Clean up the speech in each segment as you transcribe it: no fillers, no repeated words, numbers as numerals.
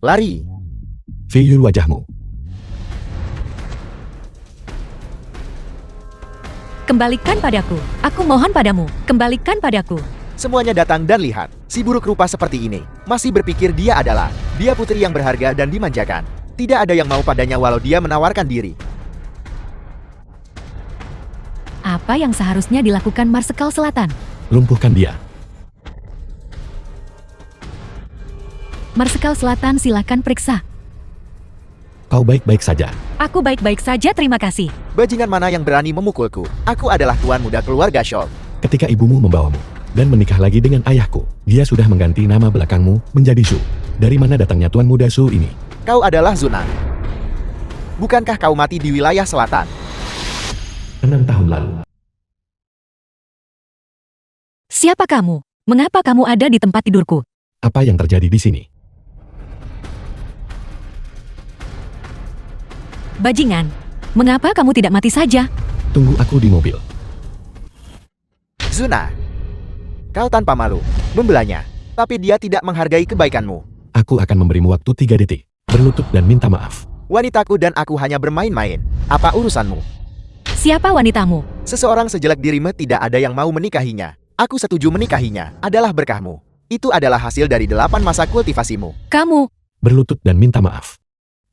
Lari. Fiyul wajahmu. Kembalikan padaku. Aku mohon padamu, kembalikan padaku. Semuanya datang dan lihat. Si buruk rupa seperti ini masih berpikir dia putri yang berharga dan dimanjakan. Tidak ada yang mau padanya walau dia menawarkan diri. Apa yang seharusnya dilakukan Marsekal Selatan? Lumpuhkan dia. Marsekal Selatan, silakan periksa. Kau baik-baik saja. Aku baik-baik saja, terima kasih. Bajingan mana yang berani memukulku? Aku adalah tuan muda keluarga Shol. Ketika ibumu membawamu dan menikah lagi dengan ayahku, dia sudah mengganti nama belakangmu menjadi Su. Dari mana datangnya tuan muda Su ini? Kau adalah Zunan. Bukankah kau mati di wilayah selatan? 6 tahun lalu. Siapa kamu? Mengapa kamu ada di tempat tidurku? Apa yang terjadi di sini? Bajingan, mengapa kamu tidak mati saja? Tunggu aku di mobil. Zuna, kau tanpa malu membelanya, tapi dia tidak menghargai kebaikanmu. Aku akan memberimu waktu 3 detik. Berlutut dan minta maaf. Wanitaku dan aku hanya bermain-main. Apa urusanmu? Siapa wanitamu? Seseorang sejelek dirimu tidak ada yang mau menikahinya. Aku setuju menikahinya. Adalah berkahmu. Itu adalah hasil dari 8 masa kultivasimu. Kamu. Berlutut dan minta maaf.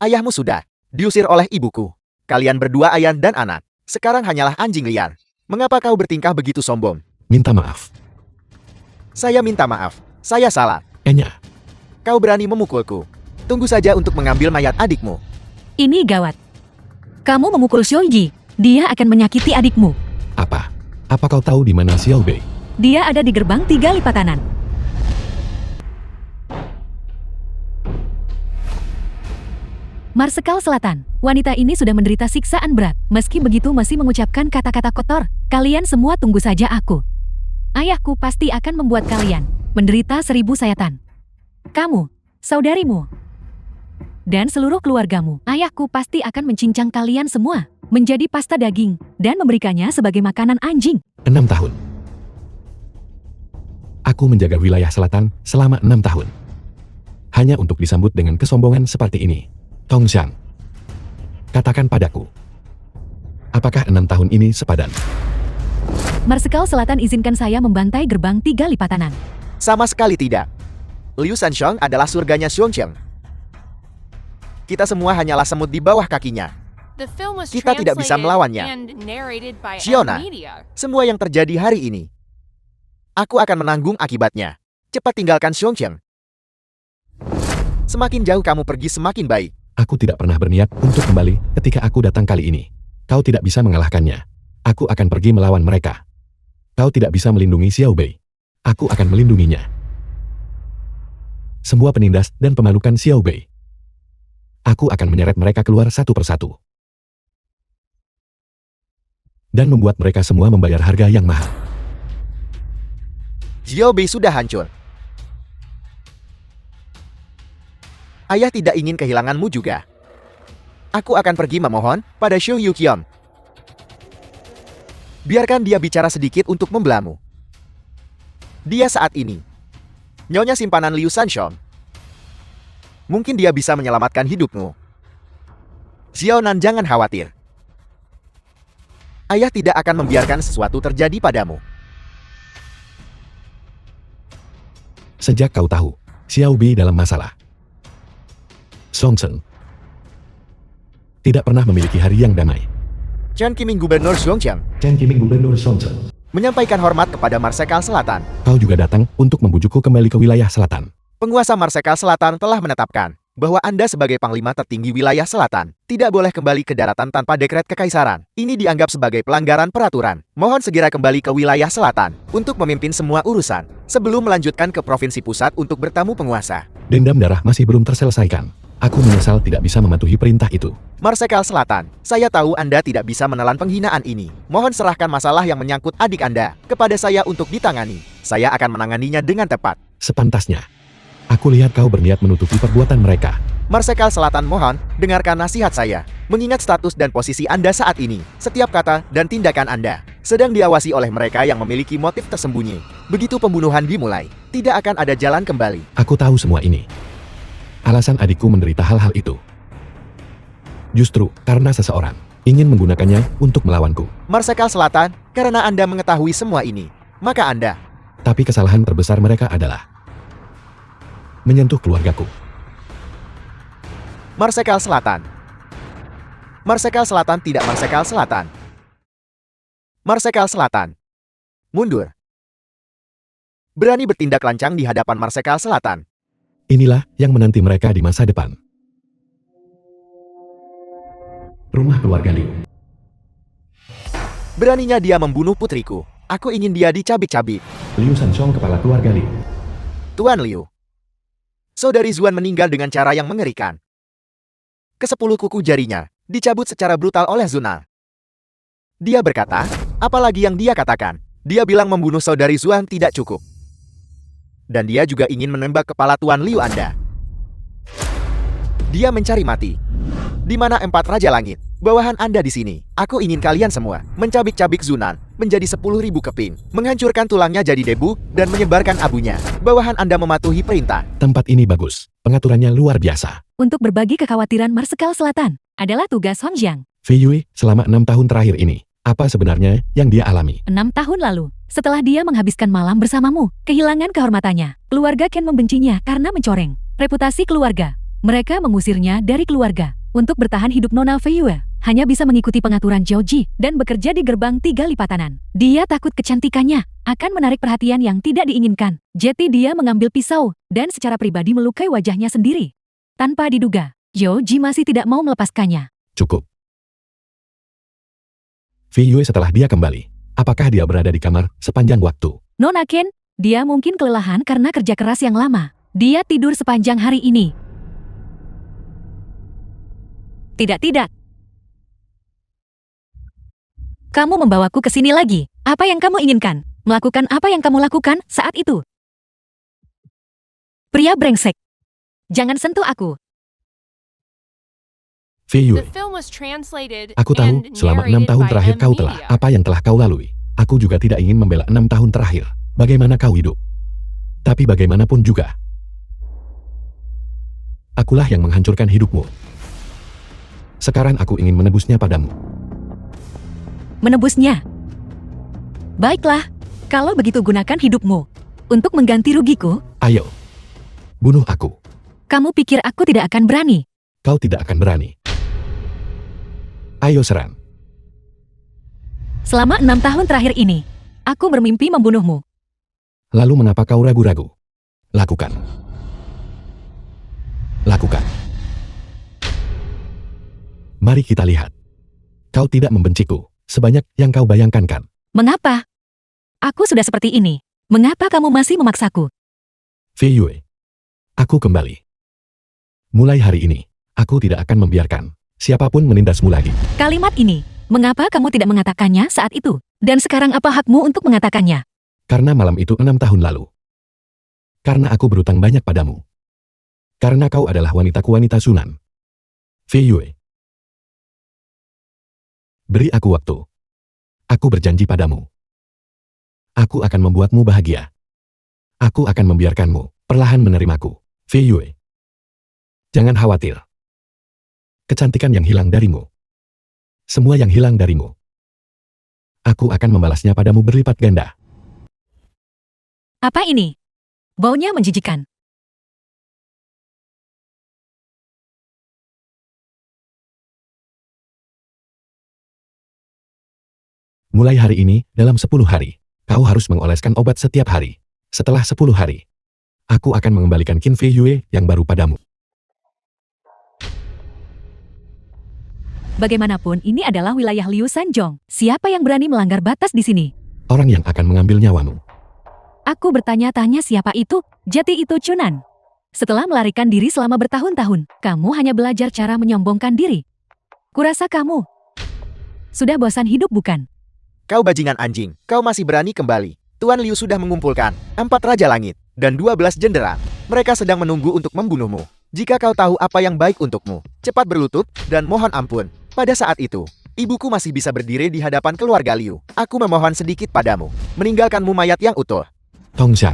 Ayahmu sudah diusir oleh ibuku. Kalian berdua ayah dan anak. Sekarang hanyalah anjing liar. Mengapa kau bertingkah begitu sombong? Minta maaf. Saya minta maaf. Saya salah. Enya. Kau berani memukulku. Tunggu saja untuk mengambil mayat adikmu. Ini gawat. Kamu memukul Xiaoji. Dia akan menyakiti adikmu. Apa? Apa kau tahu di mana Xiao Bei? Dia ada di gerbang 3 lipatanan. Marsekal Selatan, wanita ini sudah menderita siksaan berat. Meski begitu masih mengucapkan kata-kata kotor. Kalian semua tunggu saja aku. Ayahku pasti akan membuat kalian menderita 1000 sayatan. Kamu, saudarimu, dan seluruh keluargamu. Ayahku pasti akan mencincang kalian semua menjadi pasta daging dan memberikannya sebagai makanan anjing. 6 tahun. Aku menjaga wilayah selatan selama 6 tahun. Hanya untuk disambut dengan kesombongan seperti ini. Tongxiang, katakan padaku, apakah 6 tahun ini sepadan? Marsekal Selatan izinkan saya membantai gerbang 3 lipatanan. Sama sekali tidak. Liu Sansheng adalah surganya Xiongqiang. Kita semua hanyalah semut di bawah kakinya. Kita tidak bisa melawannya. Shiona, semua yang terjadi hari ini, aku akan menanggung akibatnya. Cepat tinggalkan Xiongqiang. Semakin jauh kamu pergi semakin baik. Aku tidak pernah berniat untuk kembali ketika aku datang kali ini. Kau tidak bisa mengalahkannya. Aku akan pergi melawan mereka. Kau tidak bisa melindungi Xiao Bei. Aku akan melindunginya. Semua penindas dan pemalukan Xiao Bei. Aku akan menyeret mereka keluar satu persatu. Dan membuat mereka semua membayar harga yang mahal. Xiao Bei sudah hancur. Ayah tidak ingin kehilanganmu juga. Aku akan pergi memohon pada Xu Yuqian. Biarkan dia bicara sedikit untuk membelamu. Dia saat ini nyonya simpanan Liu Sansheng. Mungkin dia bisa menyelamatkan hidupmu. Xiaonan, jangan khawatir. Ayah tidak akan membiarkan sesuatu terjadi padamu. Sejak kau tahu, Xiao Bei dalam masalah. Songsen tidak pernah memiliki hari yang damai. Chen Qiming Gubernur Xiongqiang Chen Qiming Gubernur Songsen menyampaikan hormat kepada Marsekal Selatan. Kau juga datang untuk membujukku kembali ke wilayah selatan. Penguasa Marsekal Selatan telah menetapkan bahwa Anda sebagai Panglima tertinggi wilayah selatan tidak boleh kembali ke daratan tanpa dekret kekaisaran. Ini dianggap sebagai pelanggaran peraturan. Mohon segera kembali ke wilayah selatan untuk memimpin semua urusan sebelum melanjutkan ke provinsi pusat untuk bertamu penguasa. Dendam darah masih belum terselesaikan. Aku menyesal tidak bisa mematuhi perintah itu. Marsekal Selatan, saya tahu Anda tidak bisa menelan penghinaan ini. Mohon serahkan masalah yang menyangkut adik Anda kepada saya untuk ditangani. Saya akan menanganinya dengan tepat. Sepantasnya. Aku lihat kau berniat menutupi perbuatan mereka. Marsekal Selatan, mohon dengarkan nasihat saya. Mengingat status dan posisi Anda saat ini, setiap kata dan tindakan Anda sedang diawasi oleh mereka yang memiliki motif tersembunyi. Begitu pembunuhan dimulai, tidak akan ada jalan kembali. Aku tahu semua ini. alasan adikku menderita hal-hal itu. Justru karena seseorang ingin menggunakannya untuk melawanku. Marsekal Selatan, karena Anda mengetahui semua ini, maka Anda Tapi kesalahan terbesar mereka adalah menyentuh keluargaku. Marsekal Selatan. Marsekal Selatan tidak Marsekal Selatan. Marsekal Selatan. Mundur. Berani bertindak lancang di hadapan Marsekal Selatan. Inilah yang menanti mereka di masa depan. Rumah keluarga Liu. Beraninya dia membunuh putriku. Aku ingin dia dicabik-cabik. Liu Sanshong, kepala keluarga Liu. Tuan Liu. Saudari Zuan meninggal dengan cara yang mengerikan. Ke-10 kuku jarinya dicabut secara brutal oleh Zuna. Dia berkata, apalagi yang dia katakan. Dia bilang membunuh saudari Zuan tidak cukup. Dan dia juga ingin menembak kepala Tuan Liu Anda. Dia mencari mati. Di mana 4 Raja Langit? Bawahan Anda di sini. Aku ingin kalian semua mencabik-cabik Zunan menjadi 10.000 keping, menghancurkan tulangnya jadi debu, dan menyebarkan abunya. Bawahan Anda mematuhi perintah. Tempat ini bagus. Pengaturannya luar biasa. Untuk berbagi kekhawatiran Marsekal Selatan adalah tugas Hong Jiang. Fei Yue, selama 6 tahun terakhir ini, apa sebenarnya yang dia alami? 6 tahun lalu, setelah dia menghabiskan malam bersamamu, kehilangan kehormatannya. Keluarga Ken membencinya karena mencoreng reputasi keluarga. Mereka mengusirnya dari keluarga. Untuk bertahan hidup, Nona Fei Yue hanya bisa mengikuti pengaturan Zhao Ji dan bekerja di gerbang 3 lipatanan. Dia takut kecantikannya akan menarik perhatian yang tidak diinginkan. Jadi dia mengambil pisau dan secara pribadi melukai wajahnya sendiri. Tanpa diduga, Zhao Ji masih tidak mau melepaskannya. Cukup. Fei Yue setelah dia kembali, apakah dia berada di kamar sepanjang waktu? Nona Ken, dia mungkin kelelahan karena kerja keras yang lama. Dia tidur sepanjang hari ini. Tidak. Kamu membawaku ke sini lagi. Apa yang kamu inginkan? Melakukan apa yang kamu lakukan saat itu? Pria brengsek. Jangan sentuh aku. Fei The Yue, film was translated aku tahu and selama 6 narrated tahun by terakhir kau telah Media. apa yang telah kau lalui. Aku juga tidak ingin membela 6 tahun terakhir. Bagaimana kau hidup? Tapi bagaimanapun juga, akulah yang menghancurkan hidupmu. Sekarang aku ingin menebusnya padamu. Menebusnya. Baiklah, kalau begitu gunakan hidupmu untuk mengganti rugiku. Ayo, bunuh aku. Kamu pikir aku tidak akan berani? Kau tidak akan berani. Ayo serang. Selama 6 tahun terakhir ini, aku bermimpi membunuhmu. Lalu mengapa kau ragu-ragu? Lakukan. Lakukan. Mari kita lihat. Kau tidak membenciku sebanyak yang kau bayangkan kan? Mengapa? Aku sudah seperti ini. Mengapa kamu masih memaksaku? Fei Yue, aku kembali. Mulai hari ini, aku tidak akan membiarkan siapapun menindasmu lagi. Kalimat ini, mengapa kamu tidak mengatakannya saat itu? Dan sekarang apa hakmu untuk mengatakannya? Karena malam itu 6 tahun lalu. Karena aku berutang banyak padamu. Karena kau adalah wanita Sunan. Fei Yue, beri aku waktu. Aku berjanji padamu. Aku akan membuatmu bahagia. Aku akan membiarkanmu perlahan menerimaku. Fei Yue, jangan khawatir. Kecantikan yang hilang darimu. Semua yang hilang darimu. Aku akan membalasnya padamu berlipat ganda. Apa ini? Baunya menjijikan. Mulai hari ini, dalam 10 hari, kau harus mengoleskan obat setiap hari. Setelah 10 hari, aku akan mengembalikan Qin Fei Yue yang baru padamu. Bagaimanapun, ini adalah wilayah Liu Sanjong. Siapa yang berani melanggar batas di sini? Orang yang akan mengambil nyawamu. Aku bertanya-tanya siapa itu? Jati itu Chunan. Setelah melarikan diri selama bertahun-tahun, kamu hanya belajar cara menyombongkan diri. Kurasa kamu sudah bosan hidup, bukan? Kau bajingan anjing, kau masih berani kembali. Tuan Liu sudah mengumpulkan 4 Raja Langit dan 12 jenderal. Mereka sedang menunggu untuk membunuhmu. Jika kau tahu apa yang baik untukmu, cepat berlutut dan mohon ampun. Pada saat itu, ibuku masih bisa berdiri di hadapan keluarga Liu. Aku memohon sedikit padamu, meninggalkanmu mayat yang utuh. Tong Xiang,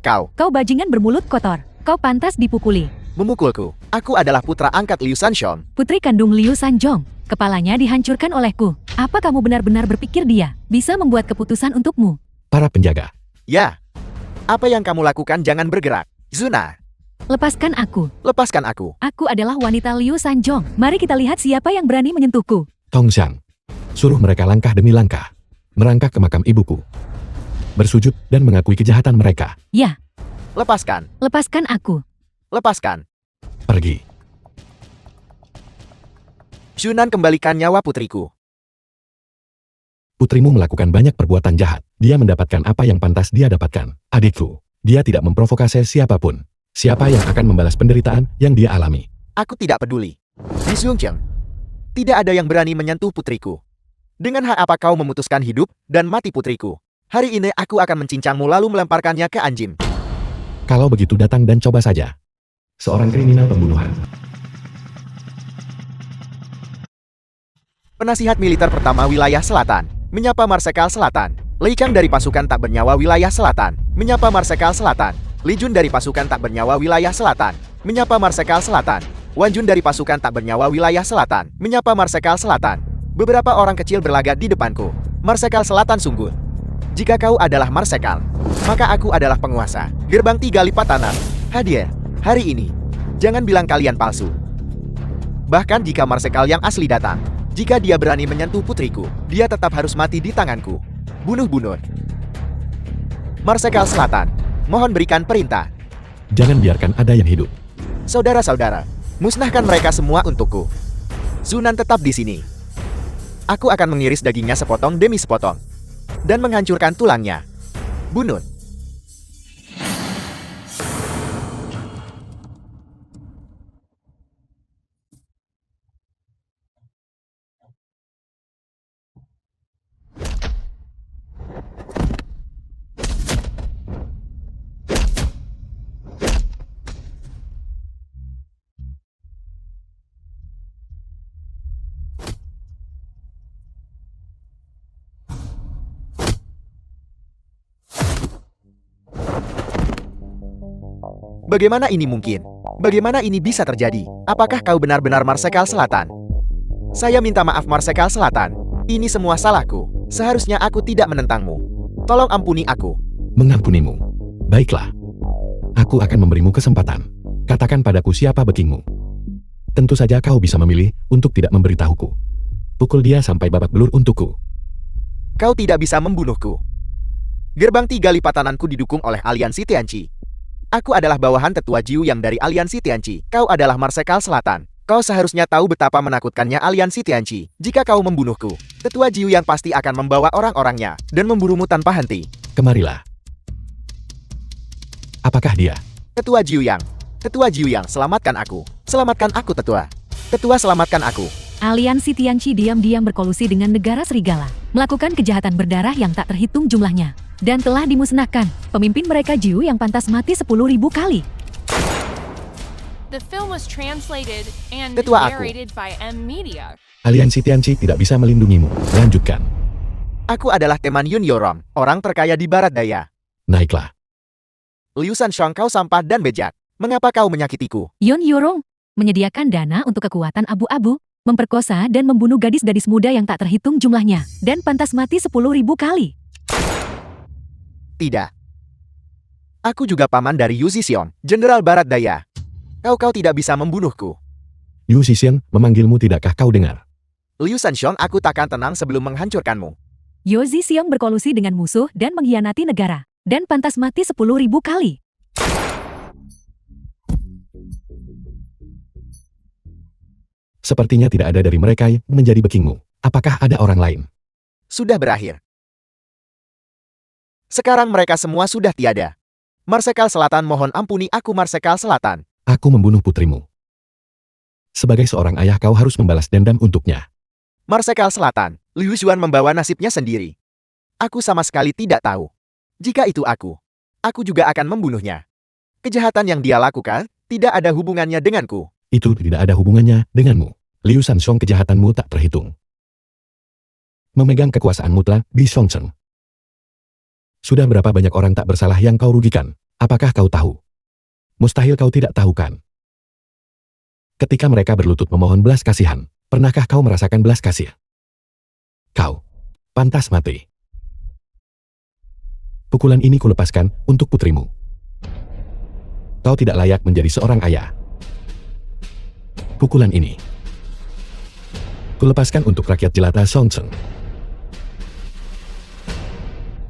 Kau Kau bajingan bermulut kotor. Kau pantas dipukuli. Memukulku. Aku adalah putra angkat Liu Sanxiong. Putri kandung Liu Sanjong. Kepalanya dihancurkan olehku. Apa kamu benar-benar berpikir dia bisa membuat keputusan untukmu? Para penjaga. Ya. Apa yang kamu lakukan jangan bergerak. Zuna, Lepaskan aku. lepaskan aku. Aku adalah wanita Liu Sanjong. Mari kita lihat siapa yang berani menyentuhku. Tongxiang. Suruh mereka langkah demi langkah. Merangkak ke makam ibuku. Bersujud dan mengakui kejahatan mereka. Ya, Lepaskan. lepaskan aku. Lepaskan. Pergi. Shunan, kembalikan nyawa putriku. Putrimu melakukan banyak perbuatan jahat. Dia mendapatkan apa yang pantas dia dapatkan. Adikku. Dia tidak memprovokasi siapapun. Siapa yang akan membalas penderitaan yang dia alami? Aku tidak peduli. Li Xiongqiang. Tidak ada yang berani menyentuh putriku. Dengan hak apa kau memutuskan hidup dan mati putriku? Hari ini aku akan mencincangmu lalu melemparkannya ke anjing. Kalau begitu datang dan coba saja. Seorang kriminal pembunuhan. Penasihat militer pertama wilayah selatan, menyapa Marsekal Selatan. Lei Kang dari pasukan tak bernyawa wilayah selatan, menyapa Marsekal Selatan. Li Jun dari pasukan tak bernyawa wilayah selatan, menyapa Marsekal Selatan. Wan Jun dari pasukan tak bernyawa wilayah selatan, menyapa Marsekal Selatan. Beberapa orang kecil berlaga di depanku. Marsekal Selatan sungguh. Jika kau adalah Marsekal, maka aku adalah penguasa. Gerbang 3 lipat tanah. Hadir. Hari ini. Jangan bilang kalian palsu. Bahkan jika Marsekal yang asli datang, jika dia berani menyentuh putriku, dia tetap harus mati di tanganku. Bunuh-bunuh. Marsekal Selatan, mohon berikan perintah. Jangan biarkan ada yang hidup. Saudara-saudara, musnahkan mereka semua untukku. Sunan tetap di sini. Aku akan mengiris dagingnya sepotong demi sepotong. Dan menghancurkan tulangnya. Bunuh. Bagaimana ini mungkin? Bagaimana ini bisa terjadi? Apakah kau benar-benar Marsekal Selatan? Saya minta maaf Marsekal Selatan. Ini semua salahku. Seharusnya aku tidak menentangmu. Tolong ampuni aku. Mengampunimu. Baiklah. Aku akan memberimu kesempatan. Katakan padaku siapa bekingmu. Tentu saja kau bisa memilih untuk tidak memberitahuku. Pukul dia sampai babak belur untukku. Kau tidak bisa membunuhku. Gerbang 3 lipatananku didukung oleh aliansi Tianqi. Aku adalah bawahan tetua Jiu yang dari aliansi Tianqi. Kau adalah Marsekal Selatan. Kau seharusnya tahu betapa menakutkannya aliansi Tianqi. Jika kau membunuhku, tetua Jiu yang pasti akan membawa orang-orangnya dan memburumu tanpa henti. Kemarilah. Apakah dia? Tetua Jiu Yang, selamatkan aku. Selamatkan aku, tetua. Tetua, selamatkan aku. Aliansi Tianqi diam-diam berkolusi dengan negara serigala, melakukan kejahatan berdarah yang tak terhitung jumlahnya, dan telah dimusnahkan. Pemimpin mereka Jiu yang pantas mati 10.000 kali. The film was translated and Tetua aku. narrated by M Media. Aliansi Tianqi tidak bisa melindungimu. Lanjutkan. Aku adalah teman Yun Yorom, orang terkaya di barat daya. Naiklah. Liu Sanxiong, kau sampah dan bejat. Mengapa kau menyakitiku? Yun Yorong menyediakan dana untuk kekuatan abu-abu, memperkosa dan membunuh gadis-gadis muda yang tak terhitung jumlahnya, dan pantas mati 10.000 kali. Tidak. Aku juga paman dari Yu Zixiong, Jenderal Barat Daya. Kau tidak bisa membunuhku. Yu Zhixiang memanggilmu, tidakkah kau dengar? Liu Sanxiong, aku takkan tenang sebelum menghancurkanmu. Yo Zixiong berkolusi dengan musuh dan mengkhianati negara, dan pantas mati 10.000 kali. Sepertinya tidak ada dari mereka yang menjadi bekingmu. Apakah ada orang lain? Sudah berakhir. Sekarang mereka semua sudah tiada. Marsekal Selatan, mohon ampuni aku Marsekal Selatan. Aku membunuh putrimu. Sebagai seorang ayah kau harus membalas dendam untuknya. Marsekal Selatan, Liu Xuan membawa nasibnya sendiri. Aku sama sekali tidak tahu. Jika itu aku juga akan membunuhnya. Kejahatan yang dia lakukan tidak ada hubungannya denganku. Itu tidak ada hubungannya denganmu. Liu Sanxiong, kejahatanmu tak terhitung. Memegang kekuasaan mutlak di Songcheng. Sudah berapa banyak orang tak bersalah yang kau rugikan? Apakah kau tahu? Mustahil kau tidak tahu kan? Ketika mereka berlutut memohon belas kasihan, pernahkah kau merasakan belas kasih? Kau pantas mati. Pukulan ini kulepaskan untuk putrimu. Kau tidak layak menjadi seorang ayah. Pukulan ini kulepaskan untuk rakyat jelata Songtseng.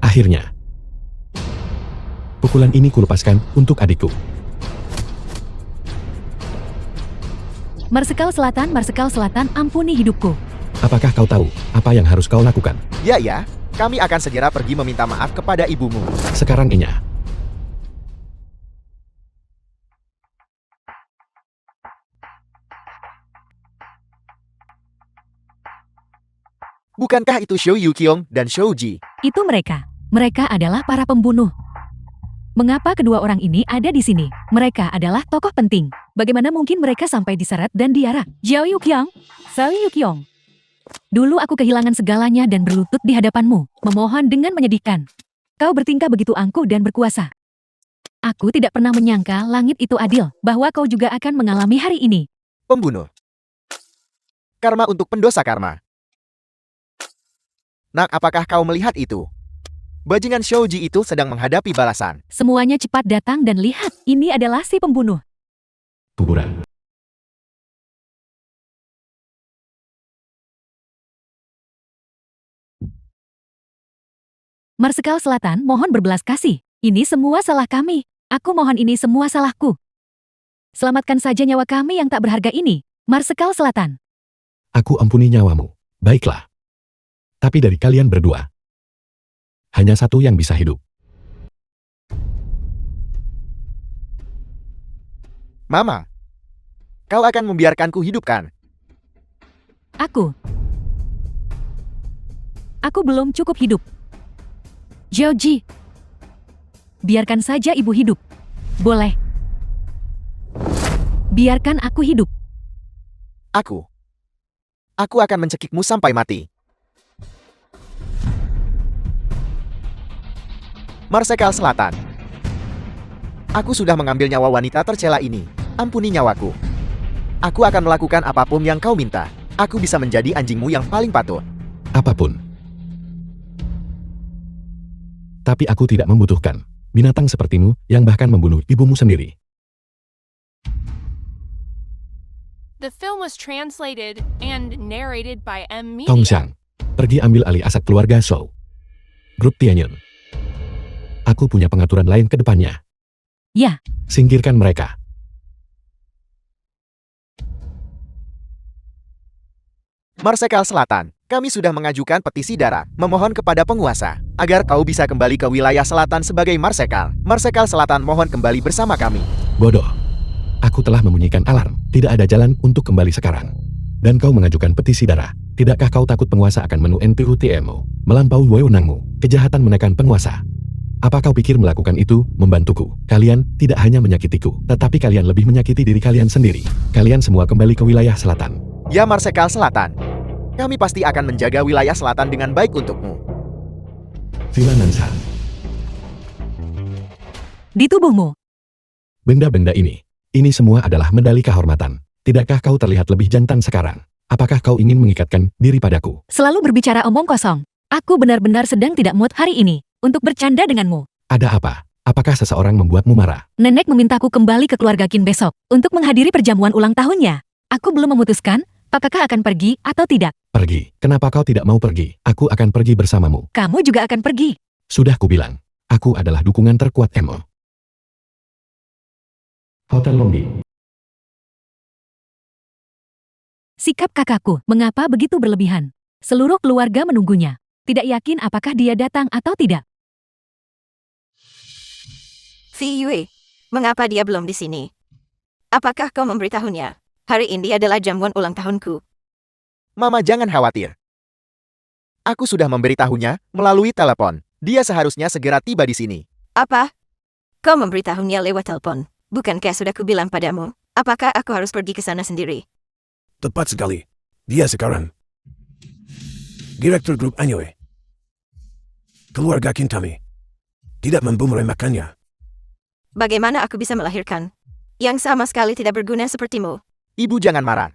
Akhirnya, pukulan ini kulepaskan untuk adikku. Marsekal Selatan, ampuni hidupku. Apakah kau tahu apa yang harus kau lakukan? Ya, kami akan segera pergi meminta maaf kepada ibumu. Sekarang Inya. Bukankah itu Shou Yukiong dan Shou Ji? Itu mereka. Mereka adalah para pembunuh. Mengapa kedua orang ini ada di sini? Mereka adalah tokoh penting. Bagaimana mungkin mereka sampai diseret dan diarak? Zhao Yukiong, Shou Yukiong. Dulu aku kehilangan segalanya dan berlutut di hadapanmu, memohon dengan menyedihkan. Kau bertingkah begitu angkuh dan berkuasa. Aku tidak pernah menyangka langit itu adil, bahwa kau juga akan mengalami hari ini. Pembunuh. Karma untuk pendosa karma. Nak, apakah kau melihat itu? Bajingan Shou Ji itu sedang menghadapi balasan. Semuanya cepat datang dan lihat, ini adalah si pembunuh. Kuburan. Marsekal Selatan, mohon berbelas kasih. Ini semua salah kami. Aku mohon ini semua salahku. Selamatkan saja nyawa kami yang tak berharga ini. Marsekal Selatan. Aku ampuni nyawamu. Baiklah. Tapi dari kalian berdua, hanya satu yang bisa hidup. Mama, kau akan membiarkanku hidup kan? Aku belum cukup hidup. Zhao Ji, biarkan saja ibu hidup. Boleh. Biarkan aku hidup. Aku akan mencekikmu sampai mati. Marsekal Selatan. Aku sudah mengambil nyawa wanita tercela ini. Ampuni nyawaku. Aku akan melakukan apapun yang kau minta. Aku bisa menjadi anjingmu yang paling patuh. Apapun. Tapi aku tidak membutuhkan binatang sepertimu yang bahkan membunuh ibumu sendiri. The film was translated and narrated by M Media. Tongxiang, pergi ambil alih aset keluarga Shou. Grup Tianyun. Aku punya pengaturan lain ke depannya. Ya, Singkirkan mereka. Marsekal Selatan, kami sudah mengajukan petisi darat, memohon kepada penguasa, agar kau bisa kembali ke wilayah selatan sebagai Marsekal. Marsekal Selatan mohon kembali bersama kami. Bodoh. Aku telah membunyikan alarm. Tidak ada jalan untuk kembali sekarang. Dan kau mengajukan petisi darah. Tidakkah kau takut penguasa akan menuntut TMO? Melampaui wewenangmu. Kejahatan menekan penguasa. Apa kau pikir melakukan itu membantuku? Kalian tidak hanya menyakitiku, tetapi kalian lebih menyakiti diri kalian sendiri. Kalian semua kembali ke wilayah selatan. Ya Marsekal Selatan, kami pasti akan menjaga wilayah selatan dengan baik untukmu. Villa Nansa. di tubuhmu. Benda-benda ini semua adalah medali kehormatan. Tidakkah kau terlihat lebih jantan sekarang? Apakah kau ingin mengikatkan diri padaku? Selalu berbicara omong kosong. Aku benar-benar sedang tidak mood hari ini untuk bercanda denganmu. Ada apa? Apakah seseorang membuatmu marah? Nenek memintaku kembali ke keluarga Qin besok untuk menghadiri perjamuan ulang tahunnya. Aku belum memutuskan apakah akan pergi atau tidak. Pergi. Kenapa kau tidak mau pergi? Aku akan pergi bersamamu. Kamu juga akan pergi. Sudah kubilang. Aku adalah dukungan terkuat Emo. Hotel Longdi. Sikap kakakku, mengapa begitu berlebihan? Seluruh keluarga menunggunya. Tidak yakin apakah dia datang atau tidak. Si Yue, mengapa dia belum di sini? Apakah kau memberitahunya? Hari ini adalah jamuan ulang tahunku. Mama jangan khawatir. Aku sudah memberitahunya melalui telepon. Dia seharusnya segera tiba di sini. Apa? Kau memberitahunya lewat telepon. Bukankah sudah kubilang padamu? Apakah aku harus pergi ke sana sendiri? Tepat sekali. Dia sekarang Direktur Grup Anyoe. Keluarga Kintami. Tidak membumremakannya. Bagaimana aku bisa melahirkan yang sama sekali tidak berguna sepertimu? Ibu jangan marah.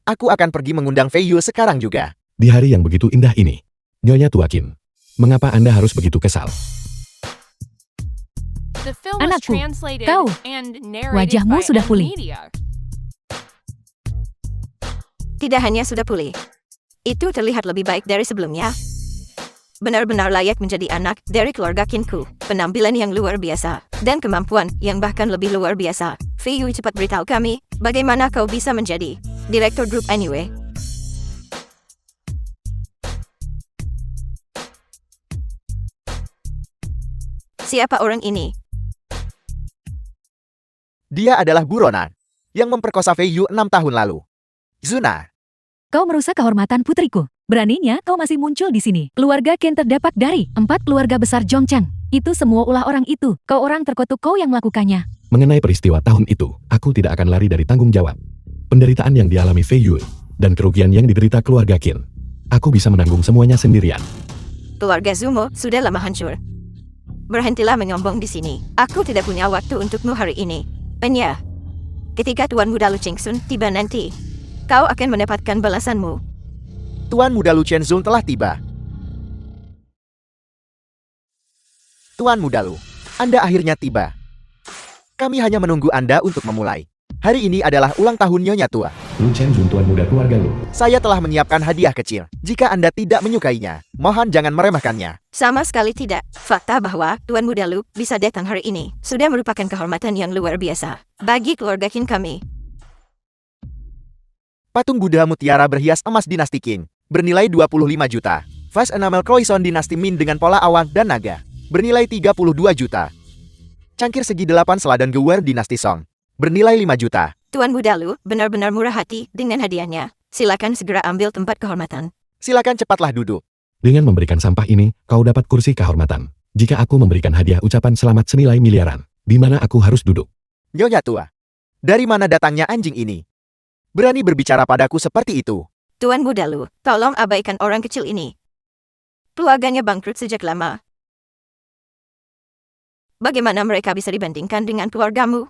Aku akan pergi mengundang Fei Yu sekarang juga. Di hari yang begitu indah ini, Nyonya Tua Qin, mengapa Anda harus begitu kesal? The film was Anakku, translated kau, and narrated wajahmu by sudah M pulih. Media. Tidak hanya sudah pulih, itu terlihat lebih baik dari sebelumnya. Benar-benar layak menjadi anak dari keluarga Kinku. Penampilan yang luar biasa, dan kemampuan yang bahkan lebih luar biasa. Fei Yu, cepat beritahu kami, bagaimana kau bisa menjadi direktur grup Anyway? Siapa orang ini? Dia adalah buronan yang memperkosa Fei Yu 6 tahun lalu. Zuna, Kau merusak kehormatan putriku. Beraninya kau masih muncul di sini. Keluarga Qin terdapat dari 4 keluarga besar Zhongchang. Itu semua ulah orang itu. Kau orang terkutuk, kau yang melakukannya. Mengenai peristiwa tahun itu, aku tidak akan lari dari tanggung jawab. Penderitaan yang dialami Fei Yu, dan kerugian yang diderita keluarga Qin. Aku bisa menanggung semuanya sendirian. Keluarga Zumo sudah lama hancur. Berhentilah menyombong di sini. Aku tidak punya waktu untukmu hari ini. Enya, ketika Tuan Muda Lu Chengsun tiba nanti, kau akan mendapatkan balasanmu. Tuan Muda Lu Chenzun telah tiba. Tuan Muda Lu, Anda akhirnya tiba. Kami hanya menunggu Anda untuk memulai. Hari ini adalah ulang tahun Nyonya Tua. Lu Chenzun, tuan muda keluarga Lu. Saya telah menyiapkan hadiah kecil. Jika Anda tidak menyukainya, mohon jangan meremehkannya. Sama sekali tidak. Fakta bahwa Tuan Muda Lu bisa datang hari ini sudah merupakan kehormatan yang luar biasa bagi keluarga Qin kami. Patung Buddha Mutiara berhias emas dinasti Qin, bernilai 25 juta. Vas enamel croissant dinasti Min dengan pola awan dan naga, bernilai 32 juta. Cangkir segi 8 selada Gewar dinasti Song, bernilai 5 juta. Tuan Muda Lu benar-benar murah hati dengan hadiahnya. Silakan segera ambil tempat kehormatan. Silakan cepatlah duduk. Dengan memberikan sampah ini, kau dapat kursi kehormatan. Jika aku memberikan hadiah ucapan selamat senilai miliaran, di mana aku harus duduk? Nyonya Tua, dari mana datangnya anjing ini? Berani berbicara padaku seperti itu. Tuan Muda Lu, tolong abaikan orang kecil ini. Keluarganya bangkrut sejak lama. Bagaimana mereka bisa dibandingkan dengan keluargamu?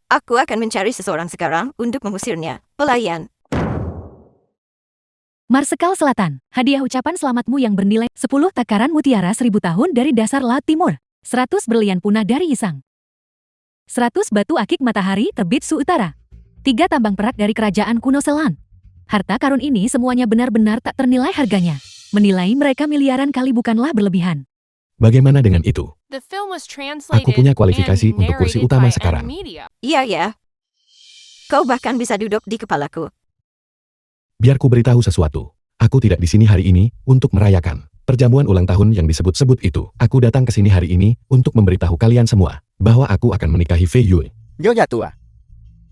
Aku akan mencari seseorang sekarang untuk mengusirnya. Pelayan. Marsekal Selatan, hadiah ucapan selamatmu yang bernilai 10 takaran mutiara 1000 tahun dari dasar Laut Timur, 100 berlian punah dari Isang, 100 batu akik matahari terbit Su Utara, 3 tambang perak dari kerajaan kuno Selan. Harta karun ini semuanya benar-benar tak ternilai harganya. Menilai mereka miliaran kali bukanlah berlebihan. Bagaimana dengan itu? The film was translated Aku punya kualifikasi and untuk kursi narrated utama by sekarang. M Media. Iya ya. Kau bahkan bisa duduk di kepalaku. Biar ku beritahu sesuatu. Aku tidak di sini hari ini untuk merayakan perjamuan ulang tahun yang disebut-sebut itu. Aku datang ke sini hari ini untuk memberitahu kalian semua bahwa aku akan menikahi Fei Yu. Nyonya Tua,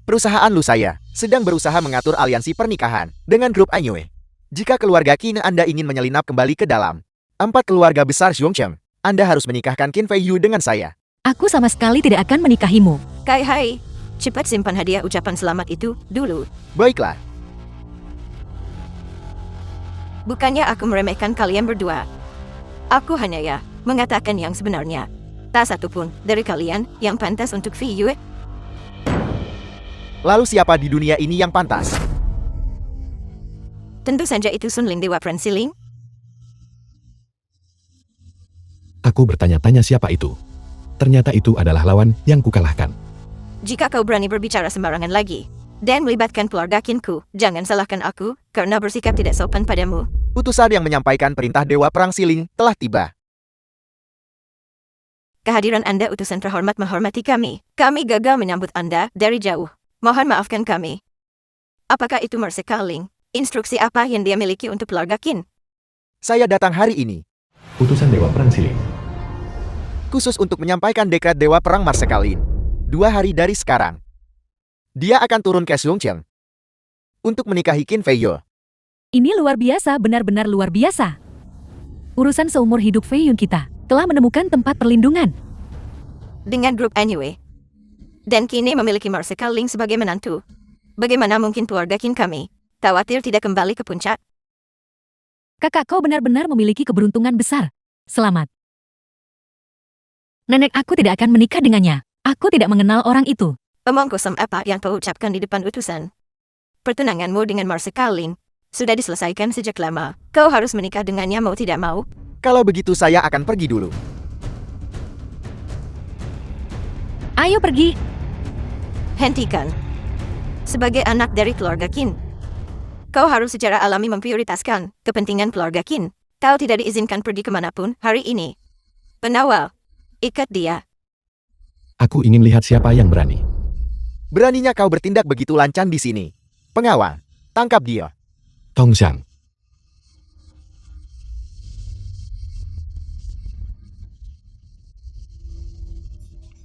perusahaan Lu saya sedang berusaha mengatur aliansi pernikahan dengan grup Anyway. Jika keluarga Qin Anda ingin menyelinap kembali ke dalam 4 keluarga besar Zhongcheng, Anda harus menikahkan Qin Fei Yu dengan saya. Aku sama sekali tidak akan menikahimu. Kai hai. Cepat simpan hadiah ucapan selamat itu dulu. Baiklah, Bukannya aku meremehkan kalian berdua. Aku hanya ya mengatakan yang sebenarnya. Tak satu pun dari kalian yang pantas untuk Fei Yu. lalu siapa di dunia ini yang pantas? Tentu saja itu Sun Ling Dewa Pransiling. Aku bertanya-tanya siapa itu. Ternyata itu adalah lawan yang kukalahkan. Jika kau berani berbicara sembarangan lagi dan melibatkan keluarga Qinku, jangan salahkan aku karena bersikap tidak sopan padamu. Utusan yang menyampaikan perintah Dewa Perang Siling telah tiba. Kehadiran Anda utusan terhormat menghormati kami. Kami gagal menyambut Anda dari jauh. Mohon maafkan kami. Apakah itu Marsekal Ling? Instruksi apa yang dia miliki untuk keluarga Qin? Saya datang hari ini Utusan Dewa Perang Siling. khusus untuk menyampaikan dekret Dewa Perang Marsekalin. 2 hari dari sekarang, dia akan turun ke Zhongcheng untuk menikahi Qin Fei Yu. Ini luar biasa, benar-benar luar biasa. Urusan seumur hidup Fei Yun kita telah menemukan tempat perlindungan. Dengan grup Anyway. Dan kini memiliki Marsekal Ling sebagai menantu. Bagaimana mungkin keluarga Qin kami khawatir tidak kembali ke puncak? Kakak, kau benar-benar memiliki keberuntungan besar. Selamat. Nenek aku tidak akan menikah dengannya. Aku tidak mengenal orang itu. Omong kosong apa yang kau ucapkan di depan utusan? Pertunanganmu dengan Marsekalin sudah diselesaikan sejak lama. Kau harus menikah dengannya mau tidak mau. Kalau begitu saya akan pergi dulu. Ayo pergi. Hentikan. Sebagai anak dari keluarga Qin, kau harus secara alami memprioritaskan kepentingan keluarga Qin. Kau tidak diizinkan pergi kemanapun hari ini. Penawal, ikat dia. Aku ingin lihat siapa yang berani. Beraninya kau bertindak begitu lancang di sini. Pengawal, tangkap dia. Tongxiang.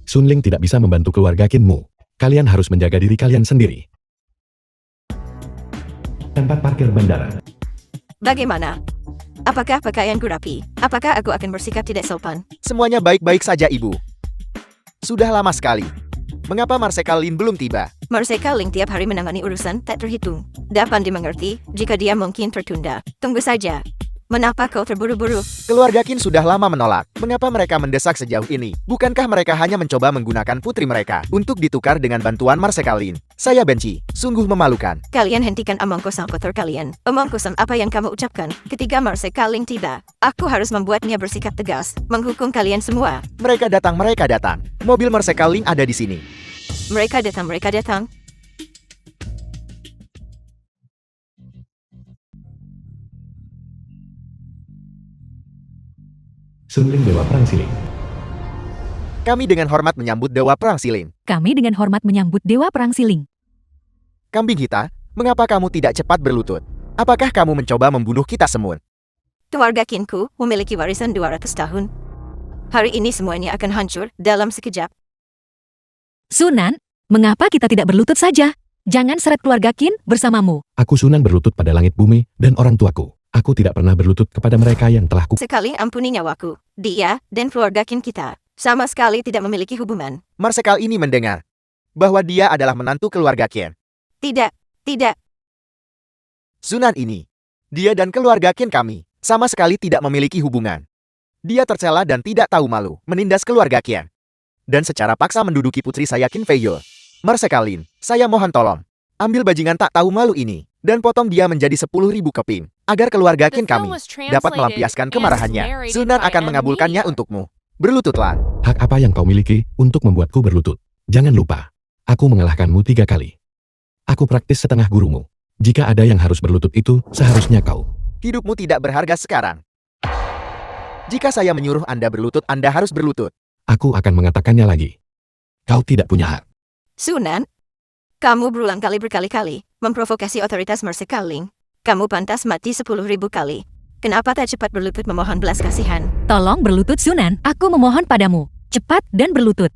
Sunling tidak bisa membantu keluarga Qinmu. Kalian harus menjaga diri kalian sendiri. Tempat parkir bandara. Bagaimana? Apakah pakaianku rapi? Apakah aku akan bersikap tidak sopan? Semuanya baik-baik saja, Ibu. Sudah lama sekali. Mengapa Marsekalin belum tiba? Marsekalin tiap hari menangani urusan tak terhitung. Dapat dimengerti jika dia mungkin tertunda. Tunggu saja. Mengapa kau terburu-buru? Keluarga Qin sudah lama menolak. Mengapa mereka mendesak sejauh ini? Bukankah mereka hanya mencoba menggunakan putri mereka untuk ditukar dengan bantuan Marsekalin? Saya benci. Sungguh memalukan. Kalian hentikan omong kosong kotor kalian. Omong kosong apa yang kamu ucapkan ketika Marsekalin tiba? Aku harus membuatnya bersikap tegas, menghukum kalian semua. Mereka datang. Mobil Marsekalin ada di sini. Mereka datang. Sunling Dewa Perang Siling. Kami dengan hormat menyambut Dewa Perang Siling. Kami dengan hormat menyambut Dewa Perang Siling. Kambing Hita, mengapa kamu tidak cepat berlutut? Apakah kamu mencoba membunuh kita semua? Keluarga Qinku memiliki warisan 200 tahun. Hari ini semuanya akan hancur dalam sekejap. Sunan, mengapa kita tidak berlutut saja? Jangan seret keluarga Qin bersamamu. Aku Sunan berlutut pada langit bumi dan orang tuaku. Aku tidak pernah berlutut kepada mereka yang telah Sekali ampuni nyawaku. Dia dan keluarga Qin kita sama sekali tidak memiliki hubungan. Marsekal ini mendengar bahwa dia adalah menantu keluarga Qin. Tidak. Sunan ini, dia dan keluarga Qin kami sama sekali tidak memiliki hubungan. Dia tercela dan tidak tahu malu menindas keluarga Qin. Dan secara paksa menduduki putri saya Qin Feiyo. Marsekalin, saya mohon tolong. Ambil bajingan tak tahu malu ini dan potong dia menjadi 10.000 keping agar keluarga Qin kami dapat melampiaskan kemarahannya. Sunan akan mengabulkannya untukmu. Berlututlah. hak apa yang kau miliki untuk membuatku berlutut. Jangan lupa, aku mengalahkanmu 3 kali. Aku praktis setengah gurumu. Jika ada yang harus berlutut itu, seharusnya kau. Hidupmu tidak berharga sekarang. Jika saya menyuruh Anda berlutut, Anda harus berlutut. Aku akan mengatakannya lagi. Kau tidak punya hak. Sunan, kamu berulang kali berkali-kali memprovokasi otoritas Marsekalin. Kamu pantas mati 10.000 kali. Kenapa tak cepat berlutut memohon belas kasihan? Tolong berlutut Sunan, aku memohon padamu. Cepat dan berlutut.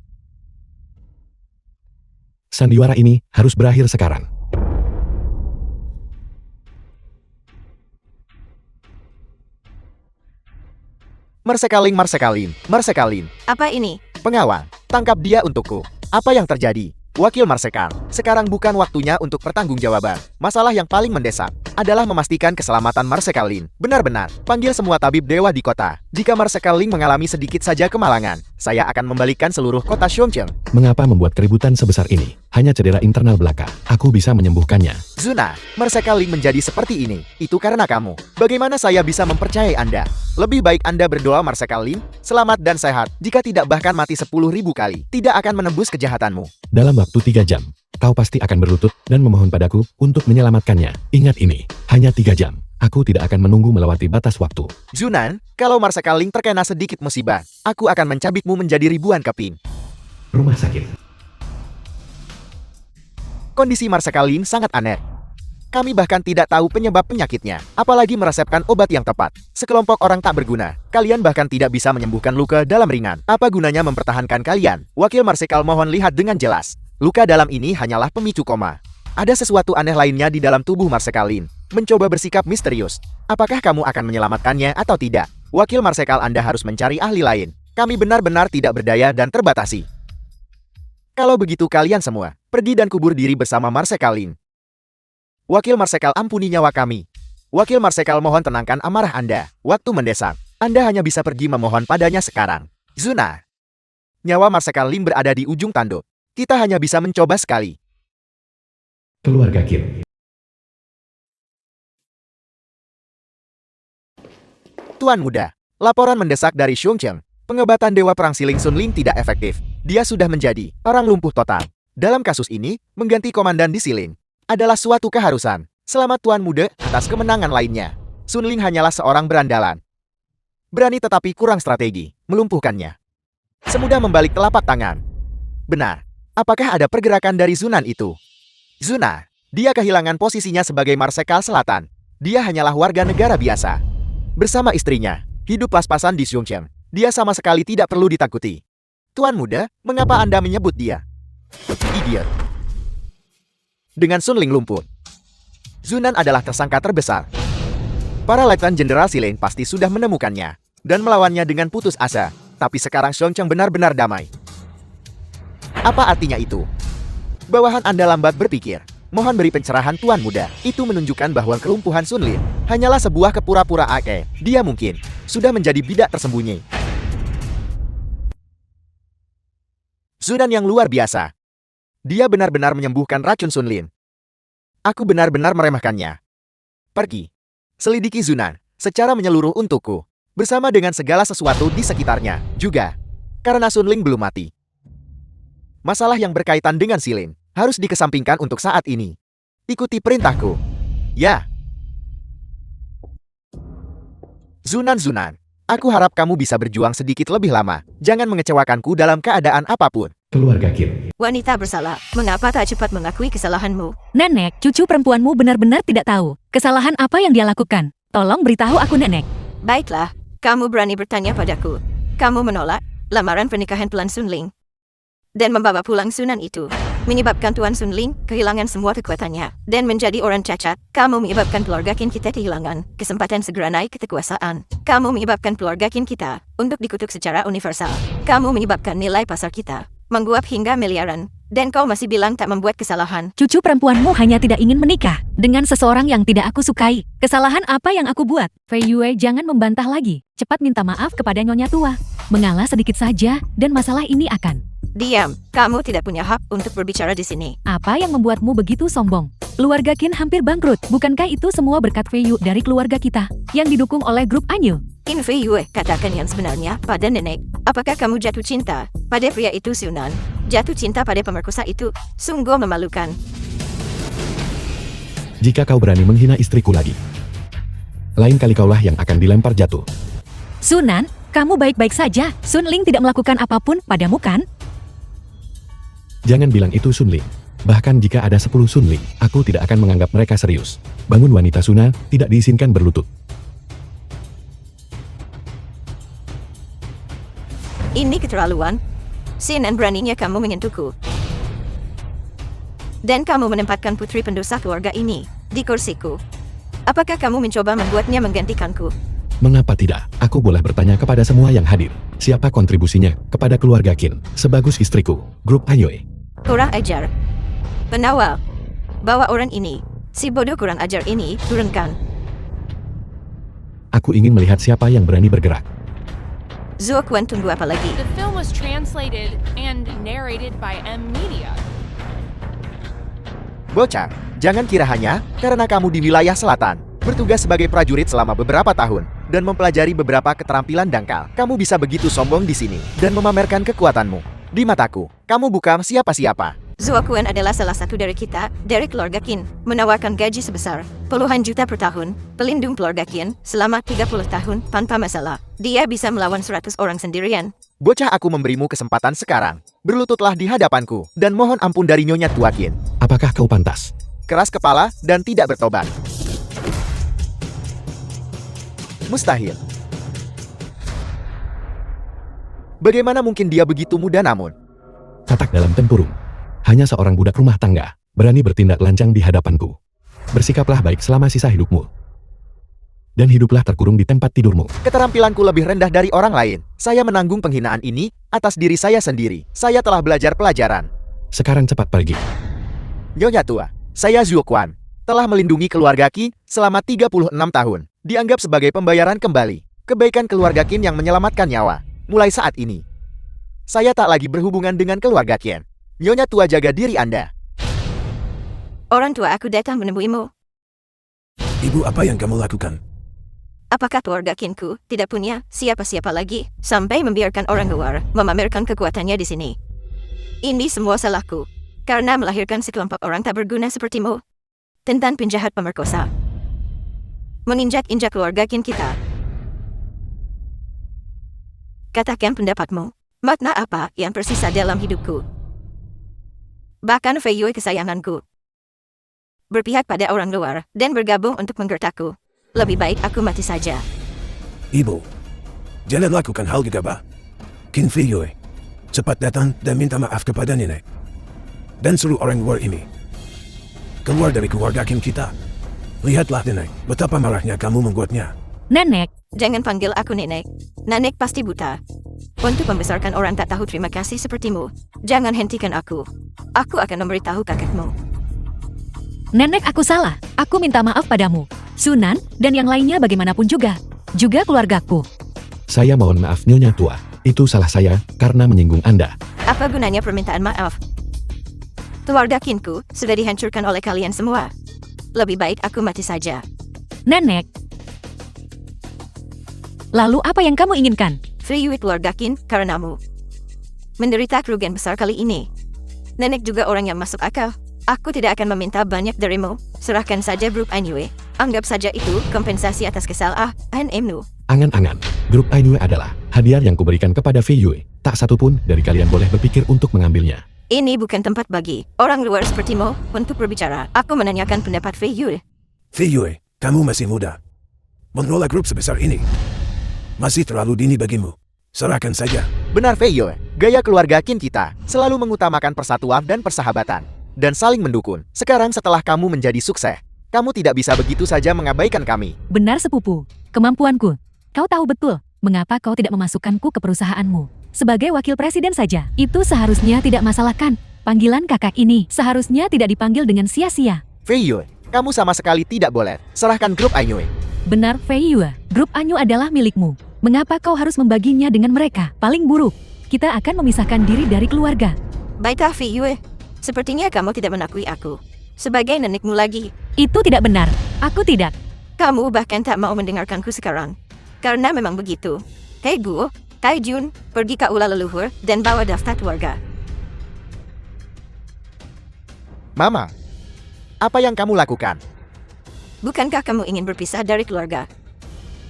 Sandiwara ini harus berakhir sekarang. Marsekalin. Apa ini? Pengawal, tangkap dia untukku. Apa yang terjadi? Wakil Marsekal, sekarang bukan waktunya untuk pertanggungjawaban. Masalah yang paling mendesak adalah memastikan keselamatan Marsekalin. Benar-benar, panggil semua tabib dewa di kota. Jika Marsekalin mengalami sedikit saja kemalangan, saya akan membalikkan seluruh kota Xiongqiang. Mengapa membuat keributan sebesar ini? Hanya cedera internal belaka. Aku bisa menyembuhkannya. Zuna, Marsekalin menjadi seperti ini. Itu karena kamu. Bagaimana saya bisa mempercayai Anda? Lebih baik Anda berdoa Marsekalin, selamat dan sehat. Jika tidak bahkan mati 10.000 kali, tidak akan menembus kejahatanmu. Dalam waktu 3 jam, kau pasti akan berlutut dan memohon padaku untuk menyelamatkannya. Ingat ini, hanya 3 jam. Aku tidak akan menunggu melewati batas waktu. Zunan, kalau Marsekalin terkena sedikit musibah, aku akan mencabikmu menjadi ribuan keping. Rumah sakit. Kondisi Marsekalin sangat aneh. Kami bahkan tidak tahu penyebab penyakitnya, apalagi meresepkan obat yang tepat. Sekelompok orang tak berguna. Kalian bahkan tidak bisa menyembuhkan luka dalam ringan. Apa gunanya mempertahankan kalian? Wakil Marsekal mohon lihat dengan jelas. Luka dalam ini hanyalah pemicu koma. Ada sesuatu aneh lainnya di dalam tubuh Marsekalin. Mencoba bersikap misterius. Apakah kamu akan menyelamatkannya atau tidak? Wakil Marsekal, Anda harus mencari ahli lain. Kami benar-benar tidak berdaya dan terbatasi. Kalau begitu kalian semua, pergi dan kubur diri bersama Marsekalin. Wakil Marsekal, ampuni nyawa kami. Wakil Marsekal, mohon tenangkan amarah Anda. Waktu mendesak. Anda hanya bisa pergi memohon padanya sekarang. Zuna. Nyawa Marsekal Lim berada di ujung tanduk. Kita hanya bisa mencoba sekali. Keluarga Qin. Tuan Muda, laporan mendesak dari Xiongcheng. Pengobatan Dewa Perang Siling Sun Ling tidak efektif. Dia sudah menjadi orang lumpuh total. Dalam kasus ini, mengganti komandan di Siling adalah suatu keharusan. Selamat Tuan Muda atas kemenangan lainnya. Sun Ling hanyalah seorang berandalan. Berani tetapi kurang strategi, melumpuhkannya. Semudah membalik telapak tangan. Benar. Apakah ada pergerakan dari Zunan itu? Zuna, dia kehilangan posisinya sebagai Marsekal Selatan. Dia hanyalah warga negara biasa. Bersama istrinya, hidup pas-pasan di Xiongcheng. Dia sama sekali tidak perlu ditakuti. Tuan Muda, mengapa Anda menyebut dia idiot? Dengan Sun Ling lumpuh, Zunan adalah tersangka terbesar. Para Letnan Jenderal Siling pasti sudah menemukannya dan melawannya dengan putus asa. Tapi sekarang Xiongcheng benar-benar damai. Apa artinya itu? Bawahan Anda lambat berpikir. Mohon beri pencerahan Tuan Muda. Itu menunjukkan bahwa kelumpuhan Sun Lin hanyalah sebuah kepura-pura ake. Dia mungkin sudah menjadi bidak tersembunyi. Zunan yang luar biasa. Dia benar-benar menyembuhkan racun Sun Lin. Aku benar-benar meremehkannya. Pergi. Selidiki Zunan secara menyeluruh untukku. Bersama dengan segala sesuatu di sekitarnya juga. Karena Sun Ling belum mati. Masalah yang berkaitan dengan Siling harus dikesampingkan untuk saat ini. Ikuti perintahku. Ya. Zunan, aku harap kamu bisa berjuang sedikit lebih lama. Jangan mengecewakanku dalam keadaan apapun. Keluarga Qin. Wanita bersalah, mengapa tak cepat mengakui kesalahanmu? Nenek, cucu perempuanmu benar-benar tidak tahu kesalahan apa yang dia lakukan. Tolong beritahu aku, Nenek. Baiklah, kamu berani bertanya padaku. Kamu menolak lamaran pernikahan Tuan Sun Ling dan membawa pulang Sunan itu, menyebabkan Tuan Sun Ling kehilangan semua kekuatannya dan menjadi orang cacat. Kamu menyebabkan keluarga Qin kita kehilangan kesempatan segera naik ke kekuasaan. Kamu menyebabkan keluarga Qin kita untuk dikutuk secara universal. Kamu menyebabkan nilai pasar kita menguap hingga miliaran. Dan kau masih bilang tak membuat kesalahan. Cucu perempuanmu hanya tidak ingin menikah dengan seseorang yang tidak aku sukai. Kesalahan apa yang aku buat? Fei Yue, jangan membantah lagi. Cepat minta maaf kepada Nyonya Tua. Mengalah sedikit saja, dan masalah ini akan... Diam, kamu tidak punya hak untuk berbicara di sini. Apa yang membuatmu begitu sombong? Keluarga Qin hampir bangkrut. Bukankah itu semua berkat Fei Yue dari keluarga kita, yang didukung oleh grup Anyu? In Fei Yue, katakan yang sebenarnya pada nenek. Apakah kamu jatuh cinta pada pria itu, Sunan? Jatuh cinta pada pemerkosa itu sungguh memalukan. Jika kau berani menghina istriku lagi, lain kali kaulah yang akan dilempar jatuh. Sunan, kamu baik-baik saja. Sun Ling tidak melakukan apapun padamu, kan? Jangan bilang itu Sun Ling. Bahkan jika ada 10 Sun Ling, aku tidak akan menganggap mereka serius. Bangun wanita Suna, tidak diizinkan berlutut. Ini keterlaluan. Sinan beraninya kamu menyentuhku. Dan kamu menempatkan putri pendosa keluarga ini di kursiku. Apakah kamu mencoba membuatnya menggantikanku? Mengapa tidak? Aku boleh bertanya kepada semua yang hadir. Siapa kontribusinya kepada keluarga Qin sebagus istriku, grup Ayue? Kurang ajar. Penawal, bawa orang ini, si bodoh kurang ajar ini, turunkan. Aku ingin melihat siapa yang berani bergerak. Zuo Quan, tunggu apa lagi? The film was translated and narrated by M Media. Bocah, jangan kira hanya karena kamu di wilayah selatan, bertugas sebagai prajurit selama beberapa tahun, dan mempelajari beberapa keterampilan dangkal, kamu bisa begitu sombong di sini, dan memamerkan kekuatanmu. Di mataku, kamu bukan siapa-siapa. Zuo Quan adalah salah satu dari kita, dari keluarga Qin, menawarkan gaji sebesar puluhan juta per tahun, pelindung keluarga Qin, selama 30 tahun, tanpa masalah. Dia bisa melawan 100 orang sendirian. Bocah, aku memberimu kesempatan sekarang. Berlututlah di hadapanku, dan mohon ampun dari Nyonya Tua Qin. Apakah kau pantas? Keras kepala dan tidak bertobat. Mustahil. Bagaimana mungkin dia begitu muda namun? Katak dalam tempurung. Hanya seorang budak rumah tangga, berani bertindak lancang di hadapanku. Bersikaplah baik selama sisa hidupmu. Dan hiduplah terkurung di tempat tidurmu. Keterampilanku lebih rendah dari orang lain. Saya menanggung penghinaan ini atas diri saya sendiri. Saya telah belajar pelajaran. Sekarang cepat pergi. Nyonya Tua, saya Zuo Quan. Telah melindungi keluarga Qin selama 36 tahun. Dianggap sebagai pembayaran kembali kebaikan keluarga Qin yang menyelamatkan nyawa. Mulai saat ini, Saya tak lagi berhubungan dengan keluarga Qin. Nyonya tua, jaga diri Anda. Orang tua aku datang menemuimu. Ibu, apa yang kamu lakukan? Apakah keluarga Kinku tidak punya siapa-siapa lagi sampai membiarkan orang luar memamerkan kekuatannya di sini? Ini semua salahku karena melahirkan sekelompok orang tak berguna sepertimu. Tentang penjahat pemerkosa. Menginjak-injak keluarga Qin kita. Katakan pendapatmu. Makna apa yang tersisa dalam hidupku? Bahkan Fei Yue kesayanganku berpihak pada orang luar dan bergabung untuk menggertakku. Lebih baik aku mati saja. Ibu, jangan lakukan hal gegabah. Qin Fei Yue, cepat datang dan minta maaf kepada nenek. Dan suruh orang luar ini keluar dari keluarga Qin kita. Lihatlah nenek, betapa marahnya kamu membuatnya. Nenek, Jangan panggil aku nenek. Nenek pasti buta. Untuk membesarkan orang tak tahu terima kasih sepertimu, jangan hentikan aku. Aku akan memberitahu kakekmu. nenek aku salah. Aku minta maaf padamu. Sunan, dan yang lainnya bagaimanapun juga. Juga keluargaku. Saya mohon maaf Nyonya tua. Itu salah saya karena menyinggung Anda. Apa gunanya permintaan maaf? Keluarga Kinku sudah dihancurkan oleh kalian semua. Lebih baik aku mati saja. Nenek. Lalu apa yang kamu inginkan? Fei Yue keluarga Qin karenamu menderita kerugian besar kali ini. Nenek juga orang yang masuk akal. Aku tidak akan meminta banyak darimu. Serahkan saja grup Ainue. Anggap saja itu kompensasi atas kesalahanmu. Angan-angan, grup Ainue adalah hadiah yang kuberikan kepada Fei Yue. Tak satu pun dari kalian boleh berpikir untuk mengambilnya. Ini bukan tempat bagi orang luar sepertimu untuk berbicara. Aku menanyakan pendapat Fei Yue. Fei Yue, kamu masih muda. Mengelola grup sebesar ini masih terlalu dini bagimu. Serahkan saja. Benar Fei Yue, gaya keluarga Qin kita selalu mengutamakan persatuan dan persahabatan. Dan saling mendukung. Sekarang setelah kamu menjadi sukses, kamu tidak bisa begitu saja mengabaikan kami. Benar sepupu. Kemampuanku. Kau tahu betul mengapa kau tidak memasukkanku ke perusahaanmu. Sebagai wakil presiden saja. Itu seharusnya tidak masalahkan. Panggilan kakak ini seharusnya tidak dipanggil dengan sia-sia. Fei Yue, kamu sama sekali tidak boleh. Serahkan grup Ainue. Benar Fei Yue, grup Anyu adalah milikmu. Mengapa kau harus membaginya dengan mereka? Paling buruk, kita akan memisahkan diri dari keluarga. Baiklah Fei Yue. Sepertinya kamu tidak mengakui aku sebagai nenekmu lagi. Itu tidak benar. Aku tidak. Kamu bahkan tak mau mendengarkanku sekarang. Karena memang begitu. Kai Guo, Kai Jun, pergi ke aula leluhur dan bawa daftar keluarga. Mama, apa yang kamu lakukan? Bukankah kamu ingin berpisah dari keluarga?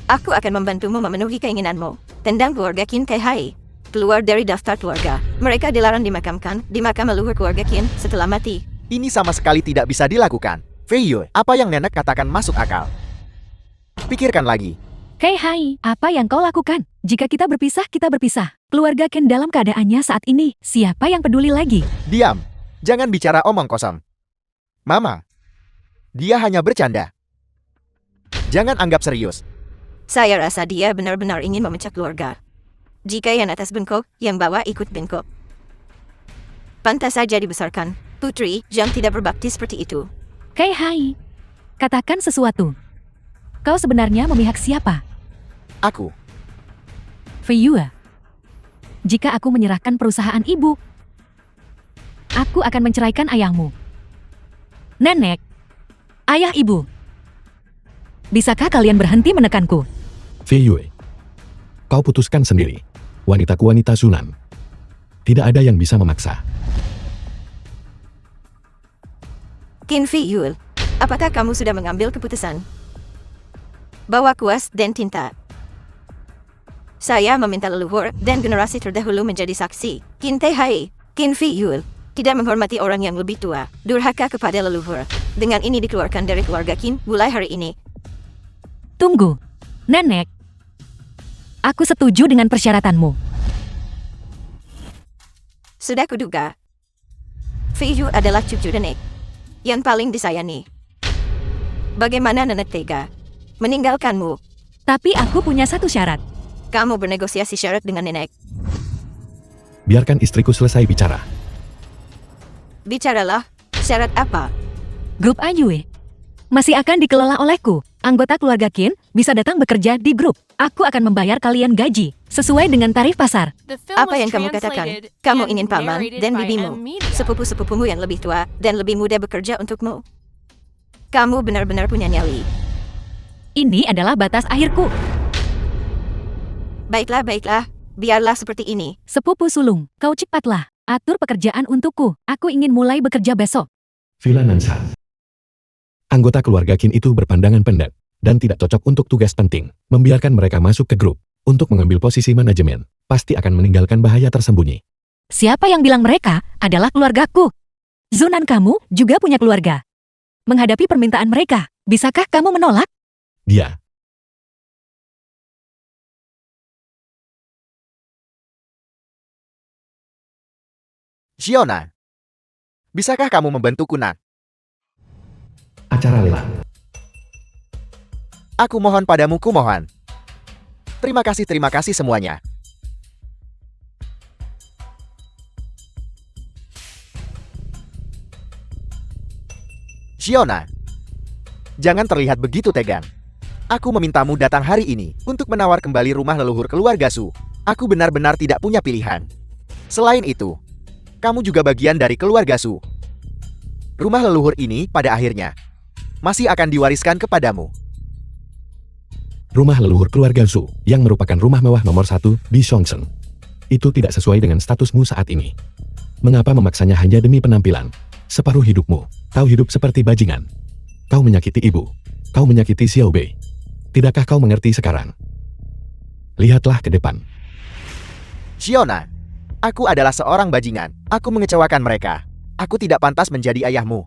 Aku akan membantumu memenuhi keinginanmu. Tendang keluarga Qin Kai Hai. Keluar dari daftar keluarga. Mereka dilarang dimakamkan di makam leluhur keluarga Qin setelah mati. Ini sama sekali tidak bisa dilakukan. Fei Yue, apa yang nenek katakan masuk akal. Pikirkan lagi. Hei hai, apa yang kau lakukan? Jika kita berpisah, kita berpisah. Keluarga Ken dalam keadaannya saat ini. Siapa yang peduli lagi? Diam. Jangan bicara omong kosong. Mama, dia hanya bercanda. Jangan anggap serius. Saya rasa dia benar-benar ingin memecah keluarga. Jika yang atas bengkok, yang bawah ikut bengkok. Pantas saja dibesarkan. Putri, jangan tidak berbakti seperti itu. Hei hai, katakan sesuatu. Kau sebenarnya memihak siapa? Aku. Fei Yue. Jika aku menyerahkan perusahaan ibu, aku akan menceraikan ayahmu. Nenek, ayah ibu. Bisakah kalian berhenti menekanku? Fei Yue, kau putuskan sendiri. Wanita-wanita Sunan. Tidak ada yang bisa memaksa. Qin Fei Yue, apakah kamu sudah mengambil keputusan? Bawa kuas dan tinta. Saya meminta leluhur dan generasi terdahulu menjadi saksi. Qin Tai Hai, Qin Fei Yue, tidak menghormati orang yang lebih tua, durhaka kepada leluhur. Dengan ini dikeluarkan dari keluarga Qin mulai hari ini. Tunggu, Nenek. Aku setuju dengan persyaratanmu. Sudah kuduga. Fei Yue adalah cucu nenek yang paling disayangi. Bagaimana nenek tega meninggalkanmu? Tapi aku punya satu syarat. Kamu bernegosiasi syarat dengan nenek. Biarkan istriku selesai bicara. Bicaralah, syarat apa? Grup Ainue masih akan dikelola olehku. Anggota keluarga Qin bisa datang bekerja di grup. Aku akan membayar kalian gaji sesuai dengan tarif pasar. The film Apa was yang kamu katakan? translated Kamu and ingin paman narrated dan by bibimu, M Media. sepupu-sepupumu yang lebih tua dan lebih muda bekerja untukmu. Kamu benar-benar punya nyali. Ini adalah batas akhirku. Baiklah, baiklah. Biarlah seperti ini. Sepupu sulung, kau cepatlah. Atur pekerjaan untukku. Aku ingin mulai bekerja besok. Villa Nansan. Anggota keluarga Qin itu berpandangan pendek dan tidak cocok untuk tugas penting. Membiarkan mereka masuk ke grup untuk mengambil posisi manajemen pasti akan meninggalkan bahaya tersembunyi. Siapa yang bilang mereka adalah keluargaku? Zunan, kamu juga punya keluarga. Menghadapi permintaan mereka, bisakah kamu menolak? Dia. Xiona, bisakah kamu membantuku, Nak? Acara lelang. Aku mohon padamu, kumohon. Terima kasih semuanya. Xiona, jangan terlihat begitu tegang. Aku memintamu datang hari ini untuk menawar kembali rumah leluhur keluarga Su. Aku benar-benar tidak punya pilihan. Selain itu, kamu juga bagian dari keluarga Su. Rumah leluhur ini pada akhirnya masih akan diwariskan kepadamu. Rumah leluhur keluarga Zhu yang merupakan rumah mewah nomor 1 di Xiongsheng. Itu tidak sesuai dengan statusmu saat ini. Mengapa memaksanya hanya demi penampilan? Separuh hidupmu, kau hidup seperti bajingan. Kau menyakiti ibu. Kau menyakiti Xiao Bei. Tidakkah kau mengerti sekarang? Lihatlah ke depan. Xiona, aku adalah seorang bajingan. Aku mengecewakan mereka. Aku tidak pantas menjadi ayahmu.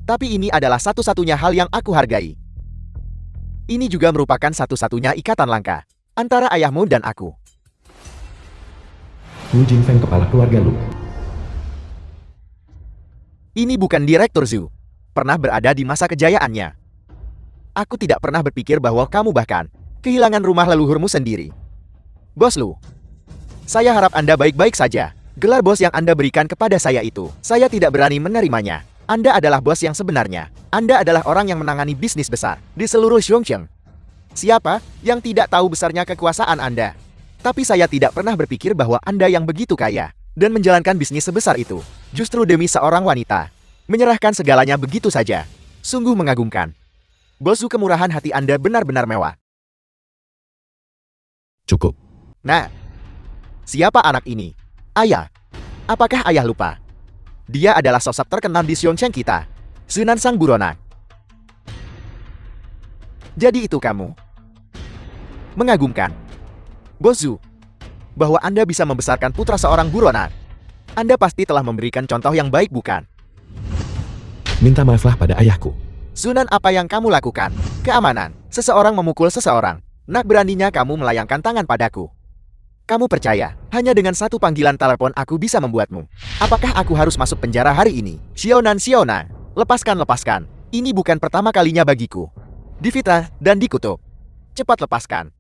Tapi ini adalah satu-satunya hal yang aku hargai. Ini juga merupakan satu-satunya ikatan langka antara ayahmu dan aku. Wu Jingfeng, kepala keluarga Lu. Ini bukan Direktur Zhu. Pernah berada di masa kejayaannya. Aku tidak pernah berpikir bahwa kamu bahkan kehilangan rumah leluhurmu sendiri. Bos Lu, saya harap Anda baik-baik saja. Gelar bos yang Anda berikan kepada saya itu, saya tidak berani menerimanya. Anda adalah bos yang sebenarnya. Anda adalah orang yang menangani bisnis besar di seluruh Xiongsheng. Siapa yang tidak tahu besarnya kekuasaan Anda? Tapi saya tidak pernah berpikir bahwa Anda yang begitu kaya dan menjalankan bisnis sebesar itu, justru demi seorang wanita, menyerahkan segalanya begitu saja. Sungguh mengagumkan. Bosu, kemurahan hati Anda benar-benar mewah. Cukup. Nah, siapa anak ini? Ayah. Apakah ayah lupa? Dia adalah sosok terkenal di Xiongsheng kita, Sunan Sang Buronan. Jadi itu kamu. Mengagumkan. Bosu, bahwa Anda bisa membesarkan putra seorang buronan. Anda pasti telah memberikan contoh yang baik, bukan? Minta maaflah pada ayahku. Sunan, apa yang kamu lakukan? Keamanan. Seseorang memukul seseorang. Nak, beraninya kamu melayangkan tangan padaku. Kamu percaya, hanya dengan satu panggilan telepon aku bisa membuatmu. Apakah aku harus masuk penjara hari ini? Sionan, lepaskan. Ini bukan pertama kalinya bagiku. Difitnah dan dikutuk. Cepat lepaskan.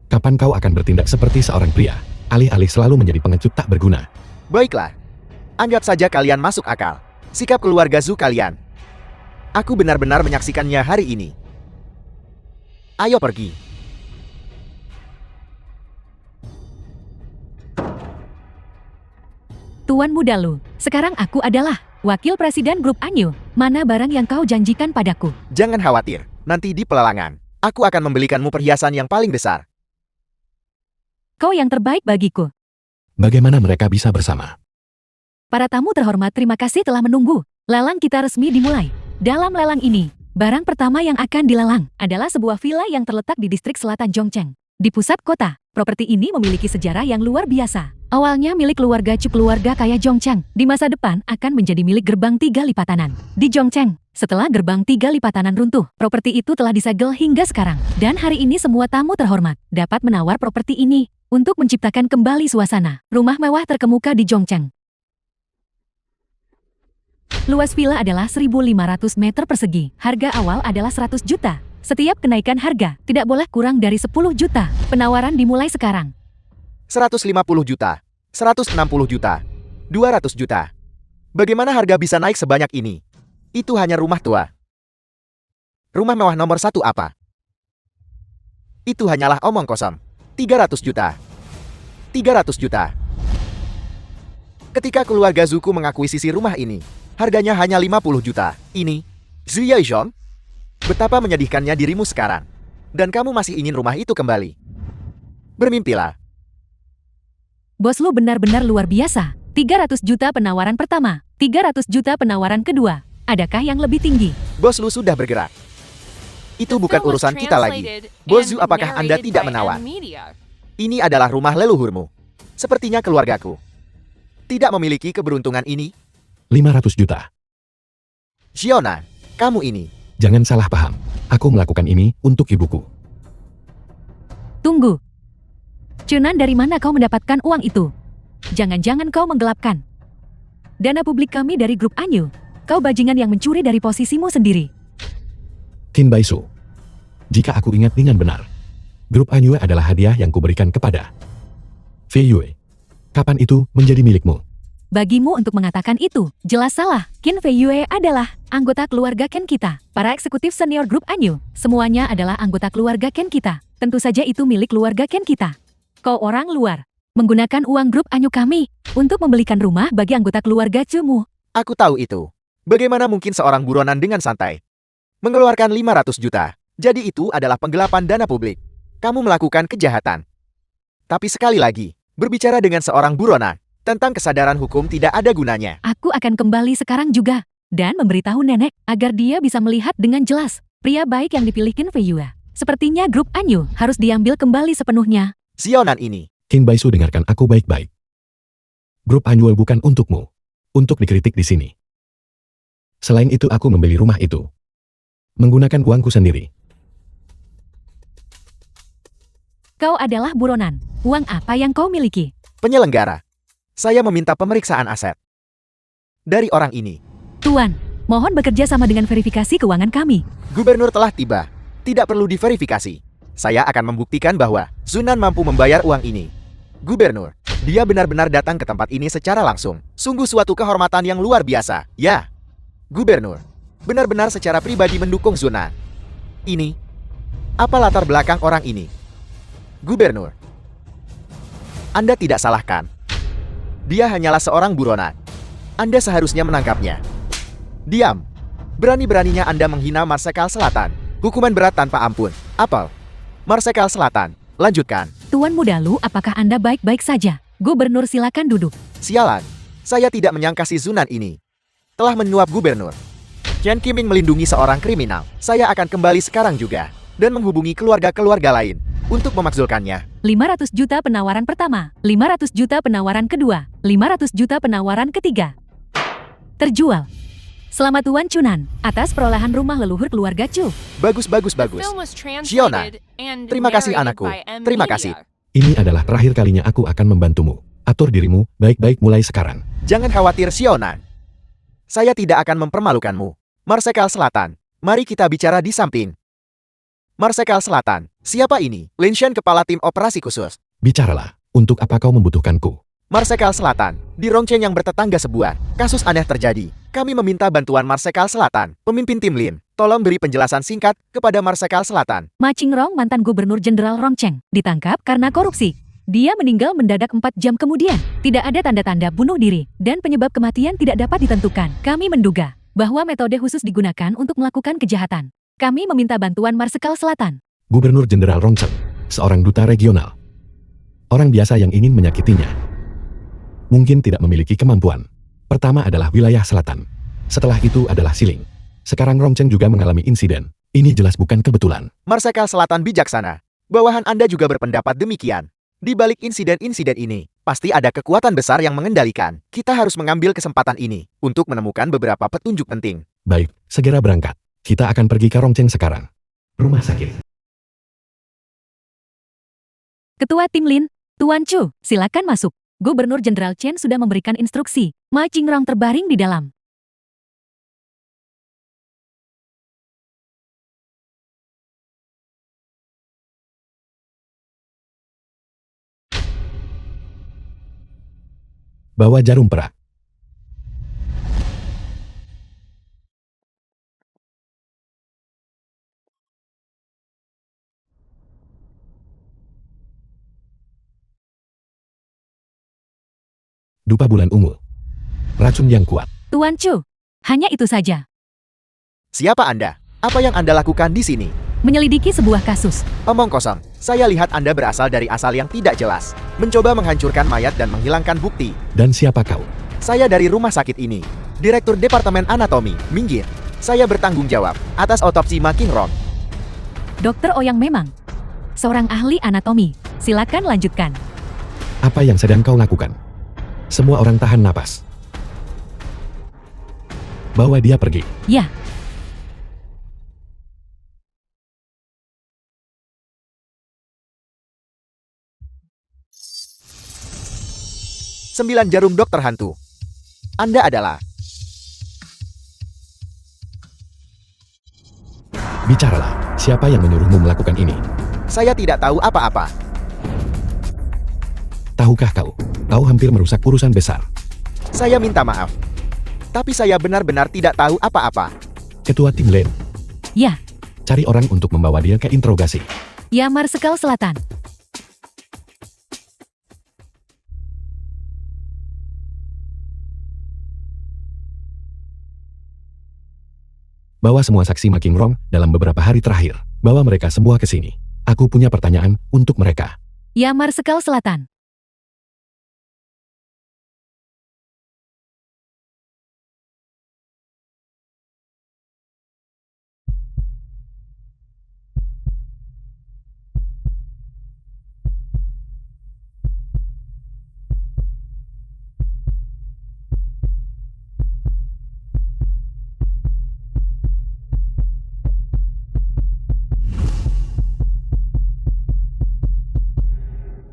Kapan kau akan bertindak seperti seorang pria? Alih-alih selalu menjadi pengecut tak berguna. Baiklah. Anggap saja kalian masuk akal. Sikap keluarga Zhu kalian. Aku benar-benar menyaksikannya hari ini. Ayo pergi. Tuan muda Lu, sekarang aku adalah wakil presiden grup Anyu. Mana barang yang kau janjikan padaku? Jangan khawatir, nanti di pelelangan, aku akan membelikanmu perhiasan yang paling besar. Kau yang terbaik bagiku. Bagaimana mereka bisa bersama? Para tamu terhormat, terima kasih telah menunggu. Lelang kita resmi dimulai. Dalam lelang ini, barang pertama yang akan dilelang adalah sebuah villa yang terletak di distrik selatan Zhongcheng. Di pusat kota, properti ini memiliki sejarah yang luar biasa. Awalnya milik keluarga Chu, keluarga kaya Zhongcheng, di masa depan akan menjadi milik Gerbang Tiga Lipatanan. Di Zhongcheng, setelah Gerbang Tiga Lipatanan runtuh, properti itu telah disegel hingga sekarang. Dan hari ini semua tamu terhormat dapat menawar properti ini untuk menciptakan kembali suasana rumah mewah terkemuka di Zhongcheng. Luas villa adalah 1.500 meter persegi. Harga awal adalah 100 juta. Setiap kenaikan harga tidak boleh kurang dari 10 juta. Penawaran dimulai sekarang. 150 juta, 160 juta, 200 juta. Bagaimana harga bisa naik sebanyak ini? Itu hanya rumah tua. Rumah mewah nomor 1 apa? Itu hanyalah omong kosong. 300 juta. 300 juta. Ketika keluarga Zuku mengakuisisi rumah ini, harganya hanya 50 juta. Ini, Zhu Yaizhong? Betapa menyedihkannya dirimu sekarang. Dan kamu masih ingin rumah itu kembali. Bermimpilah. Bos lu benar-benar luar biasa. 300 juta penawaran pertama, 300 juta penawaran kedua. Adakah yang lebih tinggi? Bos lu sudah bergerak. Itu The bukan film was urusan kita lagi. translated Bos and Zhu, apakah Anda narrated tidak by menawan? N-Media. Ini adalah rumah leluhurmu. Sepertinya keluargaku tidak memiliki keberuntungan ini. 500 juta. Xiona, kamu ini. Jangan salah paham. Aku melakukan ini untuk ibuku. Tunggu. Cunan, dari mana kau mendapatkan uang itu? Jangan-jangan kau menggelapkan dana publik kami dari grup Anyu. Kau bajingan yang mencuri dari posisimu sendiri. Qin Baisu. Jika aku ingat dengan benar, grup Anyue adalah hadiah yang kuberikan kepada Fei Yue. Kapan itu menjadi milikmu? Bagimu untuk mengatakan itu, jelas salah. Qin Fei Yue adalah anggota keluarga Ken kita. Para eksekutif senior grup Anyu, semuanya adalah anggota keluarga Ken kita. Tentu saja itu milik keluarga Ken kita. Kau orang luar, menggunakan uang grup Anyu kami untuk membelikan rumah bagi anggota keluarga Cumu. Aku tahu itu. Bagaimana mungkin seorang buronan dengan santai mengeluarkan 500 juta? Jadi itu adalah penggelapan dana publik. Kamu melakukan kejahatan. Tapi sekali lagi, berbicara dengan seorang buronan tentang kesadaran hukum tidak ada gunanya. Aku akan kembali sekarang juga dan memberitahu nenek agar dia bisa melihat dengan jelas pria baik yang dipilih Qin Fei Yue. Sepertinya grup Anyu harus diambil kembali sepenuhnya. Sionan ini. Qin Baisu, dengarkan aku baik-baik. Grup Anyue bukan untukmu. Untuk dikritik di sini. Selain itu aku membeli rumah itu menggunakan uangku sendiri. Kau adalah buronan. Uang apa yang kau miliki? Penyelenggara. Saya meminta pemeriksaan aset dari orang ini. Tuan, mohon bekerja sama dengan verifikasi keuangan kami. Gubernur telah tiba. Tidak perlu diverifikasi. Saya akan membuktikan bahwa Zunan mampu membayar uang ini. Gubernur, dia benar-benar datang ke tempat ini secara langsung. Sungguh suatu kehormatan yang luar biasa. Ya, Gubernur, benar-benar secara pribadi mendukung Zunan. Ini, apa latar belakang orang ini? Gubernur, Anda tidak salahkan. Dia hanyalah seorang buronan. Anda seharusnya menangkapnya. Diam. Berani-beraninya Anda menghina Marsekal Selatan. Hukuman berat tanpa ampun. Apel. Marsekal Selatan. Lanjutkan. Tuan Muda Lu, apakah Anda baik-baik saja? Gubernur, silakan duduk. Sialan. Saya tidak menyangka si Zunan ini telah menyuap Gubernur. Chen Qiming melindungi seorang kriminal. Saya akan kembali sekarang juga dan menghubungi keluarga-keluarga lain untuk memakzulkannya. 500 juta penawaran pertama, 500 juta penawaran kedua, 500 juta penawaran ketiga. Terjual. Selamat Tuan Cunan, atas perolehan rumah leluhur keluarga Chu. Bagus, bagus, The bagus. film was Xiona, translated and terima kasih narrated anakku. by Terima N-Media. kasih. Ini adalah terakhir kalinya aku akan membantumu. Atur dirimu baik-baik mulai sekarang. Jangan khawatir, Sionan. Saya tidak akan mempermalukanmu. Marsekal Selatan, mari kita bicara di samping. Marsekal Selatan, siapa ini? Lin Shen, kepala tim operasi khusus. Bicaralah, untuk apa kau membutuhkanku? Marsekal Selatan, di Rongchen yang bertetangga sebuah kasus aneh terjadi. Kami meminta bantuan Marsekal Selatan. Pemimpin tim Lin, tolong beri penjelasan singkat kepada Marsekal Selatan. Ma Qingrong, mantan Gubernur Jenderal Rongcheng, ditangkap karena korupsi. Dia meninggal mendadak 4 jam kemudian. Tidak ada tanda-tanda bunuh diri, dan penyebab kematian tidak dapat ditentukan. Kami menduga bahwa metode khusus digunakan untuk melakukan kejahatan. Kami meminta bantuan Marsekal Selatan. Gubernur Jenderal Rongcheng, seorang duta regional. Orang biasa yang ingin menyakitinya mungkin tidak memiliki kemampuan. Pertama adalah wilayah selatan. Setelah itu adalah Siling. Sekarang Rongcheng juga mengalami insiden. Ini jelas bukan kebetulan. Marsekal Selatan bijaksana. Bawahan Anda juga berpendapat demikian. Di balik insiden-insiden ini, pasti ada kekuatan besar yang mengendalikan. Kita harus mengambil kesempatan ini untuk menemukan beberapa petunjuk penting. Baik, segera berangkat. Kita akan pergi ke Rongcheng sekarang. Rumah sakit. Ketua Tim Lin, Tuan Chu, silakan masuk. Gubernur Jenderal Chen sudah memberikan instruksi. Ma Qingrong terbaring di dalam. Bawa jarum perak. Dupa bulan ungu. Racun yang kuat. Tuan Chu, hanya itu saja. Siapa Anda? Apa yang Anda lakukan di sini? Menyelidiki sebuah kasus. Omong kosong. Saya lihat Anda berasal dari asal yang tidak jelas. Mencoba menghancurkan mayat dan menghilangkan bukti. Dan siapa kau? Saya dari rumah sakit ini. Direktur Departemen Anatomi, minggir. Saya bertanggung jawab atas otopsi Ma Qingrong. Dokter Ouyang memang seorang ahli anatomi. Silakan lanjutkan. Apa yang sedang kau lakukan? Semua orang tahan napas. Bawa dia pergi. Ya, 9 jarum dokter hantu. Anda adalah... Bicaralah, siapa yang menyuruhmu melakukan ini? Saya tidak tahu apa-apa. Tahukah kau? Kau hampir merusak urusan besar. Saya minta maaf. Tapi saya benar-benar tidak tahu apa-apa. Ketua tim Len, ya, cari orang untuk membawa dia ke interogasi. ya Marsekal Selatan. Bawa semua saksi Ma Qingrong dalam beberapa hari terakhir. Bawa mereka semua ke sini. Aku punya pertanyaan untuk mereka. Ya Marsekal Selatan.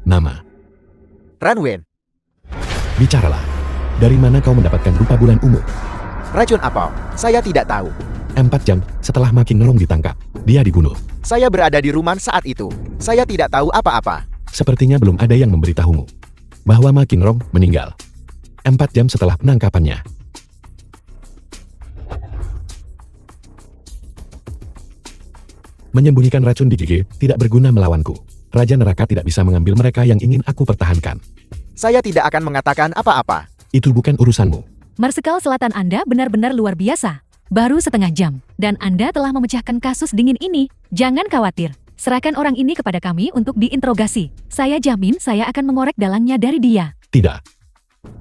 Nama. Ranwen, Bicaralah. Dari mana kau mendapatkan dupa bulan ungu? racun apa? Saya tidak tahu. 4 jam setelah Ma Qingrong ditangkap, dia dibunuh. Saya berada di rumah saat itu. Saya tidak tahu apa-apa. Sepertinya belum ada yang memberitahumu bahwa Ma Qingrong meninggal 4 jam setelah penangkapannya. Menyembunyikan racun di gigi tidak berguna melawanku. Raja neraka tidak bisa mengambil mereka yang ingin aku pertahankan. Saya tidak akan mengatakan apa-apa. Itu bukan urusanmu. Marsekal Selatan Anda benar-benar luar biasa. Baru setengah jam, dan Anda telah memecahkan kasus dingin ini. Jangan khawatir. Serahkan orang ini kepada kami untuk diinterogasi. Saya jamin saya akan mengorek dalangnya dari dia. Tidak.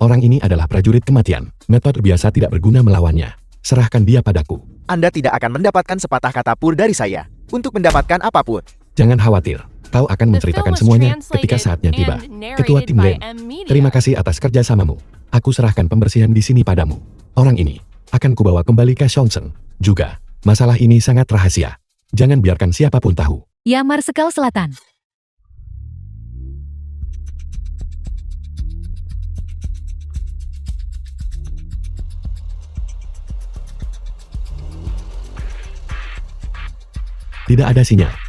Orang ini adalah prajurit kematian. Metode biasa tidak berguna melawannya. Serahkan dia padaku. Anda tidak akan mendapatkan sepatah kata pun dari saya. Untuk mendapatkan apapun. Jangan khawatir. Kau akan The film menceritakan was semuanya ketika translated saatnya tiba. and Ketua narrated tim by Len, M Media. terima kasih atas kerjasamamu. Aku serahkan pembersihan di sini padamu. Orang ini akan kubawa kembali ke Songsen. Juga, masalah ini sangat rahasia. Jangan biarkan siapapun tahu. Ya Marsekal Selatan. Tidak ada sinyal.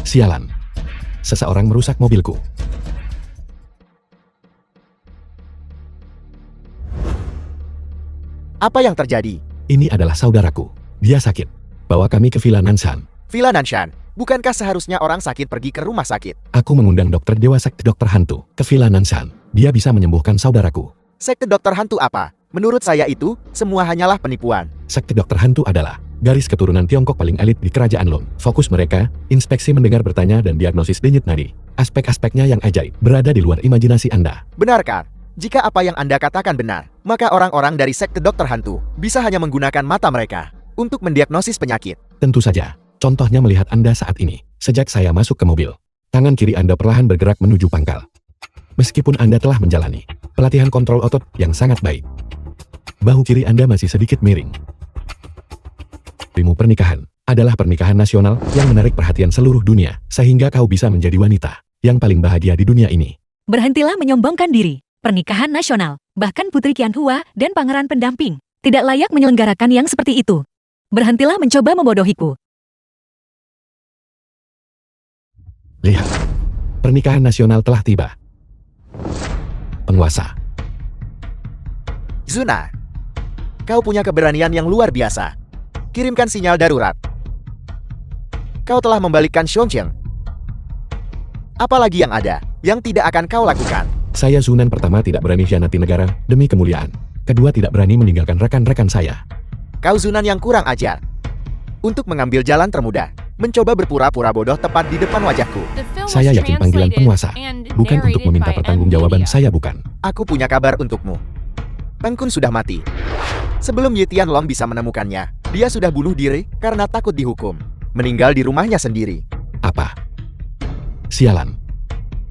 Sialan. Seseorang merusak mobilku. Apa yang terjadi? Ini adalah saudaraku. Dia sakit. Bawa kami ke Villa Nanshan. Villa Nanshan, bukankah seharusnya orang sakit pergi ke rumah sakit? Aku mengundang dokter dewa sakti dokter hantu ke Villa Nanshan. Dia bisa menyembuhkan saudaraku. Sekte dokter hantu apa? Menurut saya itu, semua hanyalah penipuan. Sakti dokter hantu adalah garis keturunan Tiongkok paling elit di kerajaan Long. Fokus mereka, inspeksi mendengar bertanya dan diagnosis denyut nadi. Aspek-aspeknya yang ajaib, berada di luar imajinasi Anda. Benarkah? Jika apa yang Anda katakan benar, maka orang-orang dari sekte dokter hantu bisa hanya menggunakan mata mereka untuk mendiagnosis penyakit. Tentu saja, contohnya melihat Anda saat ini. Sejak saya masuk ke mobil, tangan kiri Anda perlahan bergerak menuju pangkal. Meskipun Anda telah menjalani pelatihan kontrol otot yang sangat baik, bahu kiri Anda masih sedikit miring. Rimu pernikahan adalah pernikahan nasional yang menarik perhatian seluruh dunia, sehingga kau bisa menjadi wanita yang paling bahagia di dunia ini. Berhentilah menyombongkan diri. Pernikahan nasional, bahkan Putri Qianhua dan Pangeran Pendamping, tidak layak menyelenggarakan yang seperti itu. Berhentilah mencoba membodohiku. Lihat, pernikahan nasional telah tiba. Penguasa. Zuna, kau punya keberanian yang luar biasa. Kirimkan sinyal darurat. Kau telah membalikkan Xiongqiang. Apalagi yang ada, yang tidak akan kau lakukan? Saya Zunan pertama tidak berani khianati negara demi kemuliaan. Kedua tidak berani meninggalkan rekan-rekan saya. Kau Zunan yang kurang ajar. Untuk mengambil jalan termudah, mencoba berpura-pura bodoh tepat di depan wajahku. The film was Saya yakin panggilan translated penguasa, and bukan untuk narrated meminta by pertanggungjawaban NVIDIA. saya bukan. Aku punya kabar untukmu. Peng Kun sudah mati. Sebelum Ye Tianlong bisa menemukannya, dia sudah bunuh diri karena takut dihukum. Meninggal di rumahnya sendiri. Apa? Sialan.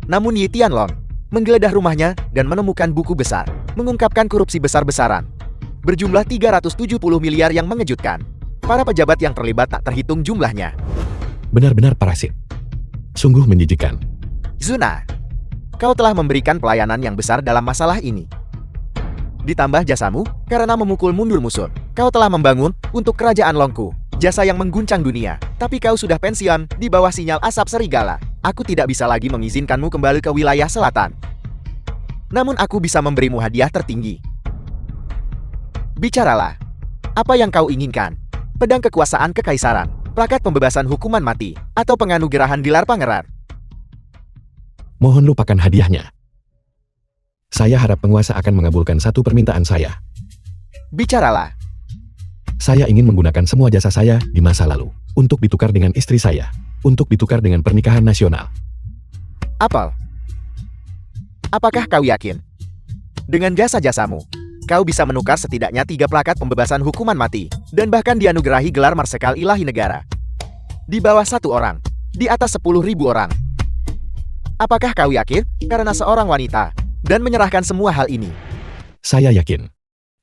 Namun Ye Tianlong menggeledah rumahnya dan menemukan buku besar, mengungkapkan korupsi besar-besaran. Berjumlah 370 miliar yang mengejutkan. Para pejabat yang terlibat tak terhitung jumlahnya. Benar-benar parasit. Sungguh menjijikkan. Zuna, kau telah memberikan pelayanan yang besar dalam masalah ini. Ditambah jasamu karena memukul mundur musuh. Kau telah membangun untuk kerajaan Longku, jasa yang mengguncang dunia. Tapi kau sudah pensiun di bawah sinyal asap serigala. Aku tidak bisa lagi mengizinkanmu kembali ke wilayah selatan. Namun aku bisa memberimu hadiah tertinggi. Bicaralah. Apa yang kau inginkan? Pedang kekuasaan kekaisaran, plakat pembebasan hukuman mati, atau penganugerahan gelar pangeran? Mohon lupakan hadiahnya. Saya harap penguasa akan mengabulkan satu permintaan saya. Bicaralah. Saya ingin menggunakan semua jasa saya di masa lalu untuk ditukar dengan istri saya, untuk ditukar dengan pernikahan nasional. Apel, apakah kau yakin? Dengan jasa-jasamu, kau bisa menukar setidaknya 3 plakat pembebasan hukuman mati, dan bahkan dianugerahi gelar Marsekal Ilahi Negara. Di bawah 1 orang, di atas 10.000 orang. Apakah kau yakin karena seorang wanita, dan menyerahkan semua hal ini? Saya yakin.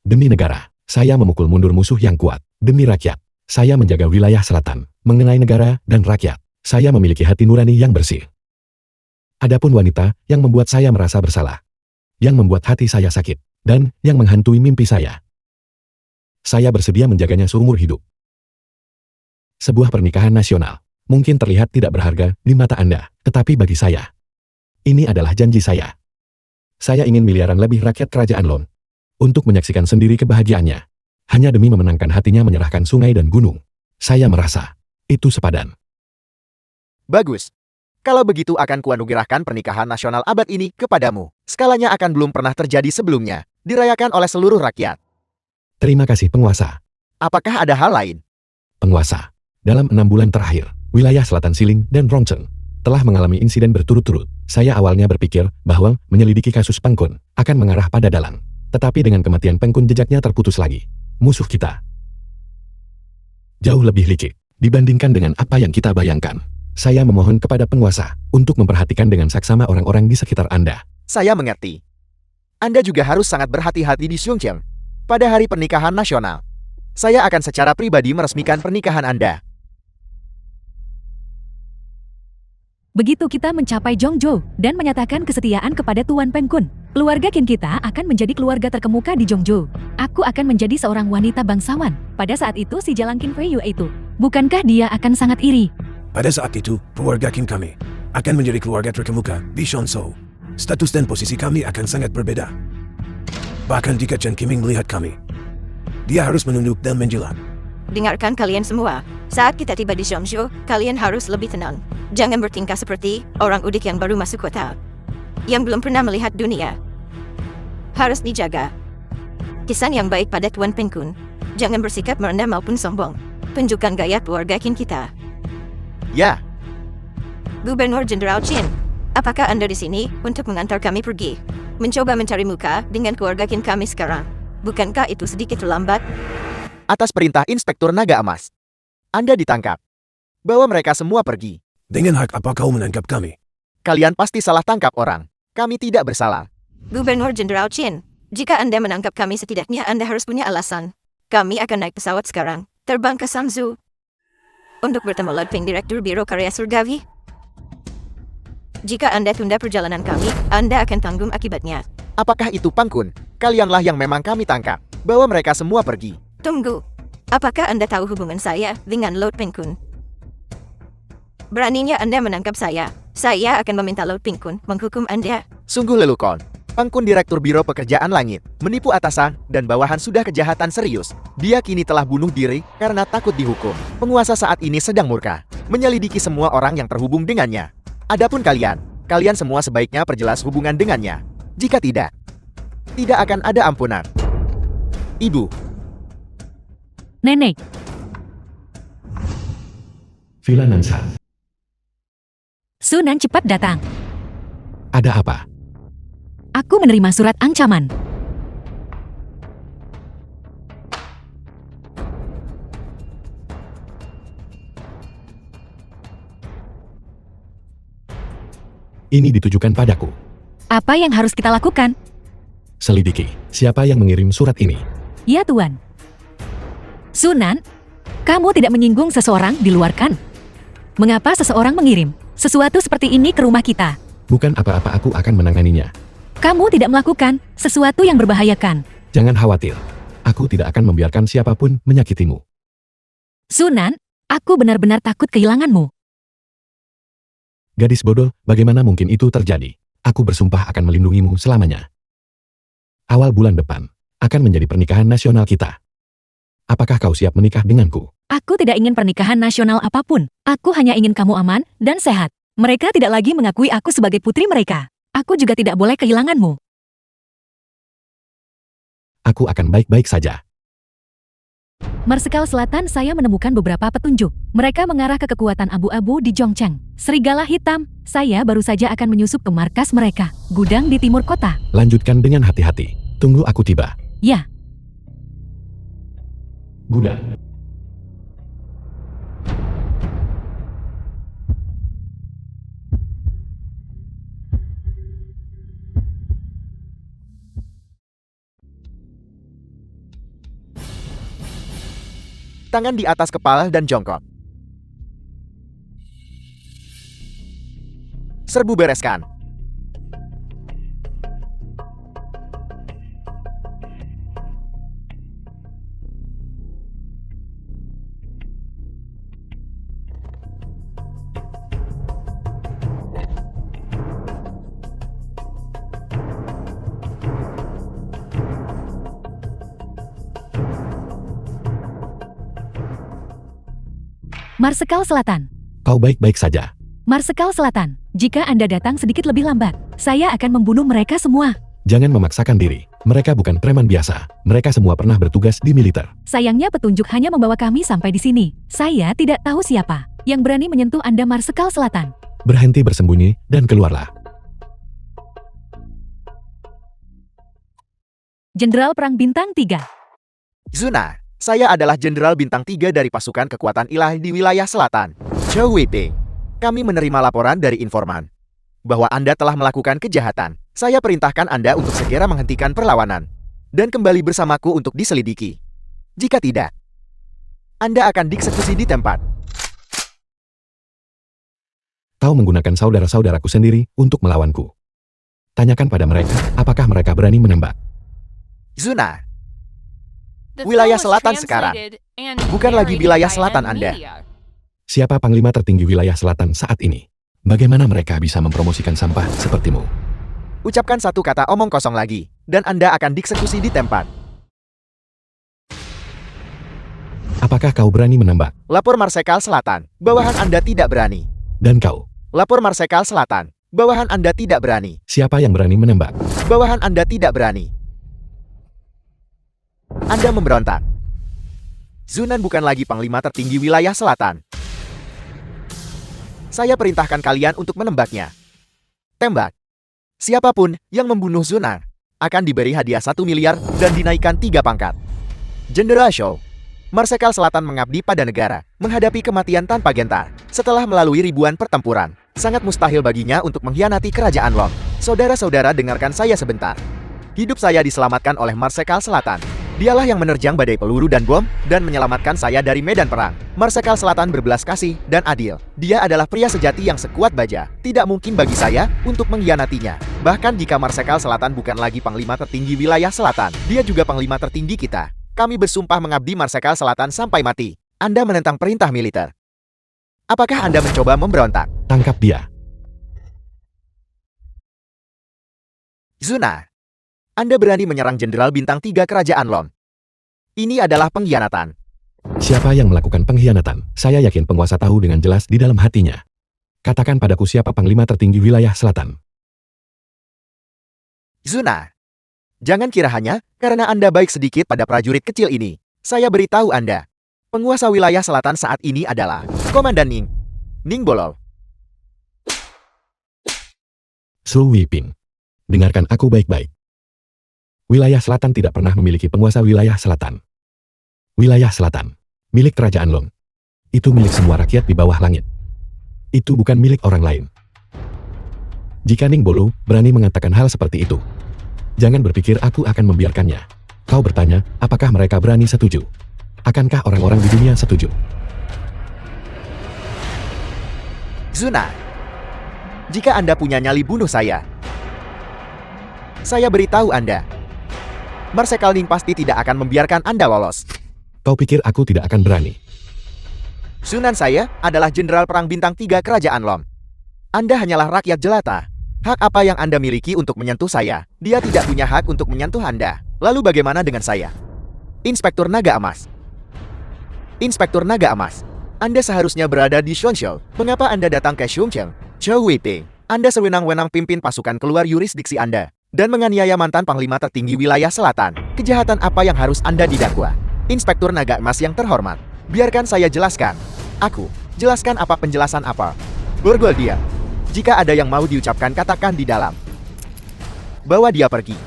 Demi negara, saya memukul mundur musuh yang kuat. Demi rakyat, saya menjaga wilayah selatan. Mengenai negara dan rakyat, saya memiliki hati nurani yang bersih. Adapun wanita yang membuat saya merasa bersalah, yang membuat hati saya sakit, dan yang menghantui mimpi saya bersedia menjaganya seumur hidup. Sebuah pernikahan nasional mungkin terlihat tidak berharga di mata Anda, tetapi bagi saya, ini adalah janji saya. Saya ingin miliaran lebih rakyat kerajaan Lon untuk menyaksikan sendiri kebahagiaannya. Hanya demi memenangkan hatinya menyerahkan sungai dan gunung. Saya merasa itu sepadan. Bagus. Kalau begitu akan kuanugerahkan pernikahan nasional abad ini kepadamu. Skalanya akan belum pernah terjadi sebelumnya, dirayakan oleh seluruh rakyat. Terima kasih penguasa. Apakah ada hal lain? Penguasa, dalam 6 bulan terakhir, wilayah Selatan Siling dan Rongcheng telah mengalami insiden berturut-turut. Saya awalnya berpikir bahwa menyelidiki kasus Peng Kun akan mengarah pada dalang. Tetapi dengan kematian Peng Kun jejaknya terputus lagi. Musuh kita jauh lebih licik dibandingkan dengan apa yang kita bayangkan. Saya memohon kepada penguasa untuk memperhatikan dengan saksama orang-orang di sekitar Anda. Saya mengerti. Anda juga harus sangat berhati-hati di Xiongqiang. Pada hari pernikahan nasional, saya akan secara pribadi meresmikan pernikahan Anda. Begitu kita mencapai Zhongzhou dan menyatakan kesetiaan kepada Tuan Peng Kun, keluarga Qin kita akan menjadi keluarga terkemuka di Zhongzhou. Aku akan menjadi seorang wanita bangsawan. Pada saat itu si Jalang Qin Fei Yu itu, bukankah dia akan sangat iri? Pada saat itu, keluarga Qin kami akan menjadi keluarga terkemuka di Shonzhou. Status dan posisi kami akan sangat berbeda. Bahkan jika Chen Qiming melihat kami, dia harus menunduk dan menjilat. Dengarkan kalian semua. Saat kita tiba di Zhongzhou, kalian harus lebih tenang. Jangan bertingkah seperti orang udik yang baru masuk kota, yang belum pernah melihat dunia. Harus dijaga kesan yang baik pada Tuan Peng Kun. Jangan bersikap merendah maupun sombong. Tunjukkan gaya keluarga Qin kita. Ya, Gubernur Jenderal Qin, apakah Anda di sini untuk mengantar kami pergi? Mencoba mencari muka dengan keluarga Qin kami sekarang. Bukankah itu sedikit terlambat? atas perintah Inspektur Naga Emas, Anda ditangkap. Bawa mereka semua pergi. Dengan hak apa kau menangkap kami? Kalian pasti salah tangkap orang. Kami tidak bersalah. Gubernur Jenderal Qin, jika Anda menangkap kami setidaknya Anda harus punya alasan. Kami akan naik pesawat sekarang, terbang ke Samzu untuk bertemu Lord Peng, Direktur Biro Karya Surgawi. Jika Anda tunda perjalanan kami, Anda akan tanggung akibatnya. Apakah itu Peng Kun? Kalianlah yang memang kami tangkap. Bawa mereka semua pergi. Tunggu. Apakah Anda tahu hubungan saya dengan Lord Peng Kun? Beraninya Anda menangkap saya. Saya akan meminta Lord Peng Kun menghukum Anda. Sungguh lelucon. Pangkun Direktur Biro Pekerjaan Langit, menipu atasan dan bawahan sudah kejahatan serius. Dia kini telah bunuh diri karena takut dihukum. Penguasa saat ini sedang murka, menyelidiki semua orang yang terhubung dengannya. Adapun kalian semua sebaiknya perjelas hubungan dengannya. Jika tidak akan ada ampunan. Ibu, Nenek, Villa Nansan. Sunan cepat datang. Ada apa? Aku menerima surat ancaman. Ini ditujukan padaku. Apa yang harus kita lakukan? Selidiki, siapa yang mengirim surat ini? Ya Tuan. Sunan, kamu tidak menyinggung seseorang di luar kan? Mengapa seseorang mengirim sesuatu seperti ini ke rumah kita? Bukan apa-apa, aku akan menanganinya. Kamu tidak melakukan sesuatu yang berbahayakan. Jangan khawatir. Aku tidak akan membiarkan siapapun menyakitimu. Sunan, aku benar-benar takut kehilanganmu. Gadis bodoh, bagaimana mungkin itu terjadi? Aku bersumpah akan melindungimu selamanya. Awal bulan depan akan menjadi pernikahan nasional kita. Apakah kau siap menikah denganku? Aku tidak ingin pernikahan nasional apapun. Aku hanya ingin kamu aman dan sehat. Mereka tidak lagi mengakui aku sebagai putri mereka. Aku juga tidak boleh kehilanganmu. Aku akan baik-baik saja. Marsekal Selatan saya menemukan beberapa petunjuk. Mereka mengarah ke kekuatan abu-abu di Zhongcheng. Serigala hitam, saya baru saja akan menyusup ke markas mereka. Gudang di timur kota. Lanjutkan dengan hati-hati. Tunggu aku tiba. Ya, Buddha. tangan di atas kepala dan jongkok. Serbu bereskan. Marsekal Selatan. Kau baik-baik saja. Marsekal Selatan, jika Anda datang sedikit lebih lambat, saya akan membunuh mereka semua. Jangan memaksakan diri. Mereka bukan preman biasa. Mereka semua pernah bertugas di militer. Sayangnya petunjuk hanya membawa kami sampai di sini. Saya tidak tahu siapa yang berani menyentuh Anda Marsekal Selatan. Berhenti bersembunyi dan keluarlah. Jenderal Perang Bintang 3. Zuna, saya adalah Jenderal Bintang 3 dari pasukan kekuatan ilahi di wilayah selatan. Zhou Weiping. Kami menerima laporan dari informan bahwa Anda telah melakukan kejahatan. Saya perintahkan Anda untuk segera menghentikan perlawanan dan kembali bersamaku untuk diselidiki. Jika tidak, Anda akan dieksekusi di tempat. Kau menggunakan saudara-saudaraku sendiri untuk melawanku. Tanyakan pada mereka, apakah mereka berani menembak. Zuna, The Wilayah film was selatan sekarang. translated and Bukan lagi narrated wilayah by selatan Ed Anda. Media. Siapa panglima tertinggi wilayah selatan saat ini? Bagaimana mereka bisa mempromosikan sampah sepertimu? ucapkan satu kata omong kosong lagi, dan Anda akan dieksekusi di tempat. Apakah kau berani menembak? Lapor Marsekal Selatan, bawahan Anda tidak berani. Dan kau, Lapor Marsekal Selatan, bawahan Anda tidak berani. siapa yang berani menembak? Bawahan Anda tidak berani. Anda memberontak. Zunan bukan lagi panglima tertinggi wilayah selatan. Saya perintahkan kalian untuk menembaknya. Tembak. Siapapun yang membunuh Zunan akan diberi hadiah 1 miliar dan dinaikkan 3 pangkat. Jenderal Shaw, Marsekal Selatan mengabdi pada negara, menghadapi kematian tanpa gentar. Setelah melalui ribuan pertempuran, sangat mustahil baginya untuk mengkhianati kerajaan Long. Saudara-saudara, dengarkan saya sebentar. Hidup saya diselamatkan oleh Marsekal Selatan. Dialah yang menerjang badai peluru dan bom, dan menyelamatkan saya dari medan perang. Marsekal Selatan berbelas kasih dan adil. Dia adalah pria sejati yang sekuat baja. Tidak mungkin bagi saya untuk mengkhianatinya. Bahkan jika Marsekal Selatan bukan lagi panglima tertinggi wilayah selatan, dia juga panglima tertinggi kita. Kami bersumpah mengabdi Marsekal Selatan sampai mati. Anda menentang perintah militer. Apakah Anda mencoba memberontak? Tangkap dia. Zuna, Anda berani menyerang Jenderal Bintang 3 Kerajaan Lon. Ini adalah pengkhianatan. Siapa yang melakukan pengkhianatan? Saya yakin penguasa tahu dengan jelas di dalam hatinya. Katakan padaku siapa panglima tertinggi wilayah selatan. Zuna, jangan kira hanya karena Anda baik sedikit pada prajurit kecil ini. Saya beritahu Anda, penguasa wilayah selatan saat ini adalah Komandan Ning Bolol. Su Wiping. Dengarkan aku baik-baik. Wilayah selatan tidak pernah memiliki penguasa wilayah selatan. Wilayah selatan, milik kerajaan Long. Itu milik semua rakyat di bawah langit. Itu bukan milik orang lain. Jika Ning Bolo berani mengatakan hal seperti itu, jangan berpikir aku akan membiarkannya. Kau bertanya, apakah mereka berani setuju? Akankah orang-orang di dunia setuju? Zuna, jika Anda punya nyali bunuh saya beritahu Anda, Marsekal Ning pasti tidak akan membiarkan Anda lolos. Kau pikir aku tidak akan berani? Sunan saya adalah Jenderal Perang Bintang 3 Kerajaan Lom. Anda hanyalah rakyat jelata. Hak apa yang Anda miliki untuk menyentuh saya? Dia tidak punya hak untuk menyentuh Anda. Lalu bagaimana dengan saya? Inspektur Naga Emas. Inspektur Naga Emas, Anda seharusnya berada di Shonshou. Mengapa Anda datang ke Shuncheng? Chou Weiping, Anda sewenang-wenang pimpin pasukan keluar yurisdiksi Anda dan menganiaya mantan panglima tertinggi wilayah selatan. Kejahatan apa yang harus Anda didakwa? Inspektur Naga Emas yang terhormat, biarkan saya jelaskan. Aku, jelaskan apa penjelasan apa? Borgol dia. Jika ada yang mau diucapkan katakan di dalam. Bawa dia pergi.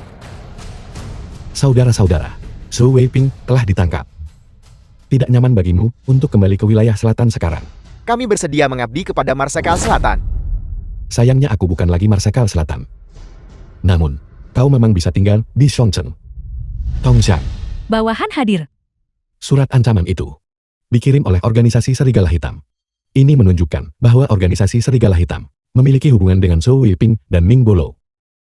Saudara-saudara, Su Weiping telah ditangkap. Tidak nyaman bagimu untuk kembali ke wilayah selatan sekarang. Kami bersedia mengabdi kepada Marsekal Selatan. Sayangnya aku bukan lagi Marsekal Selatan. Namun, kau memang bisa tinggal di Shongcheng. Tongxiang, Bawahan hadir. surat ancaman itu dikirim oleh organisasi Serigala Hitam. Ini menunjukkan bahwa organisasi Serigala Hitam memiliki hubungan dengan Su Weiping dan Ning Bolo.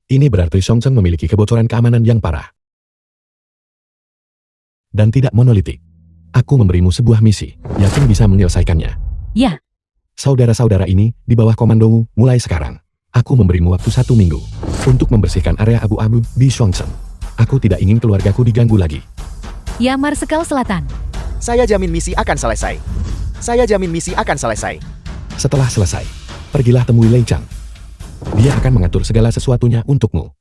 Ini berarti Shongcheng memiliki kebocoran keamanan yang parah. Dan tidak monolitik. Aku memberimu sebuah misi, yakin bisa menyelesaikannya. Ya, Saudara-saudara ini di bawah komandomu mulai sekarang. Aku memberimu waktu 1 minggu untuk membersihkan area abu-abu di Shongcheng. Aku tidak ingin keluargaku diganggu lagi. ya Marsekal Selatan. Saya jamin misi akan selesai. Saya jamin misi akan selesai. Setelah selesai, pergilah temui Lei Chang. Dia akan mengatur segala sesuatunya untukmu.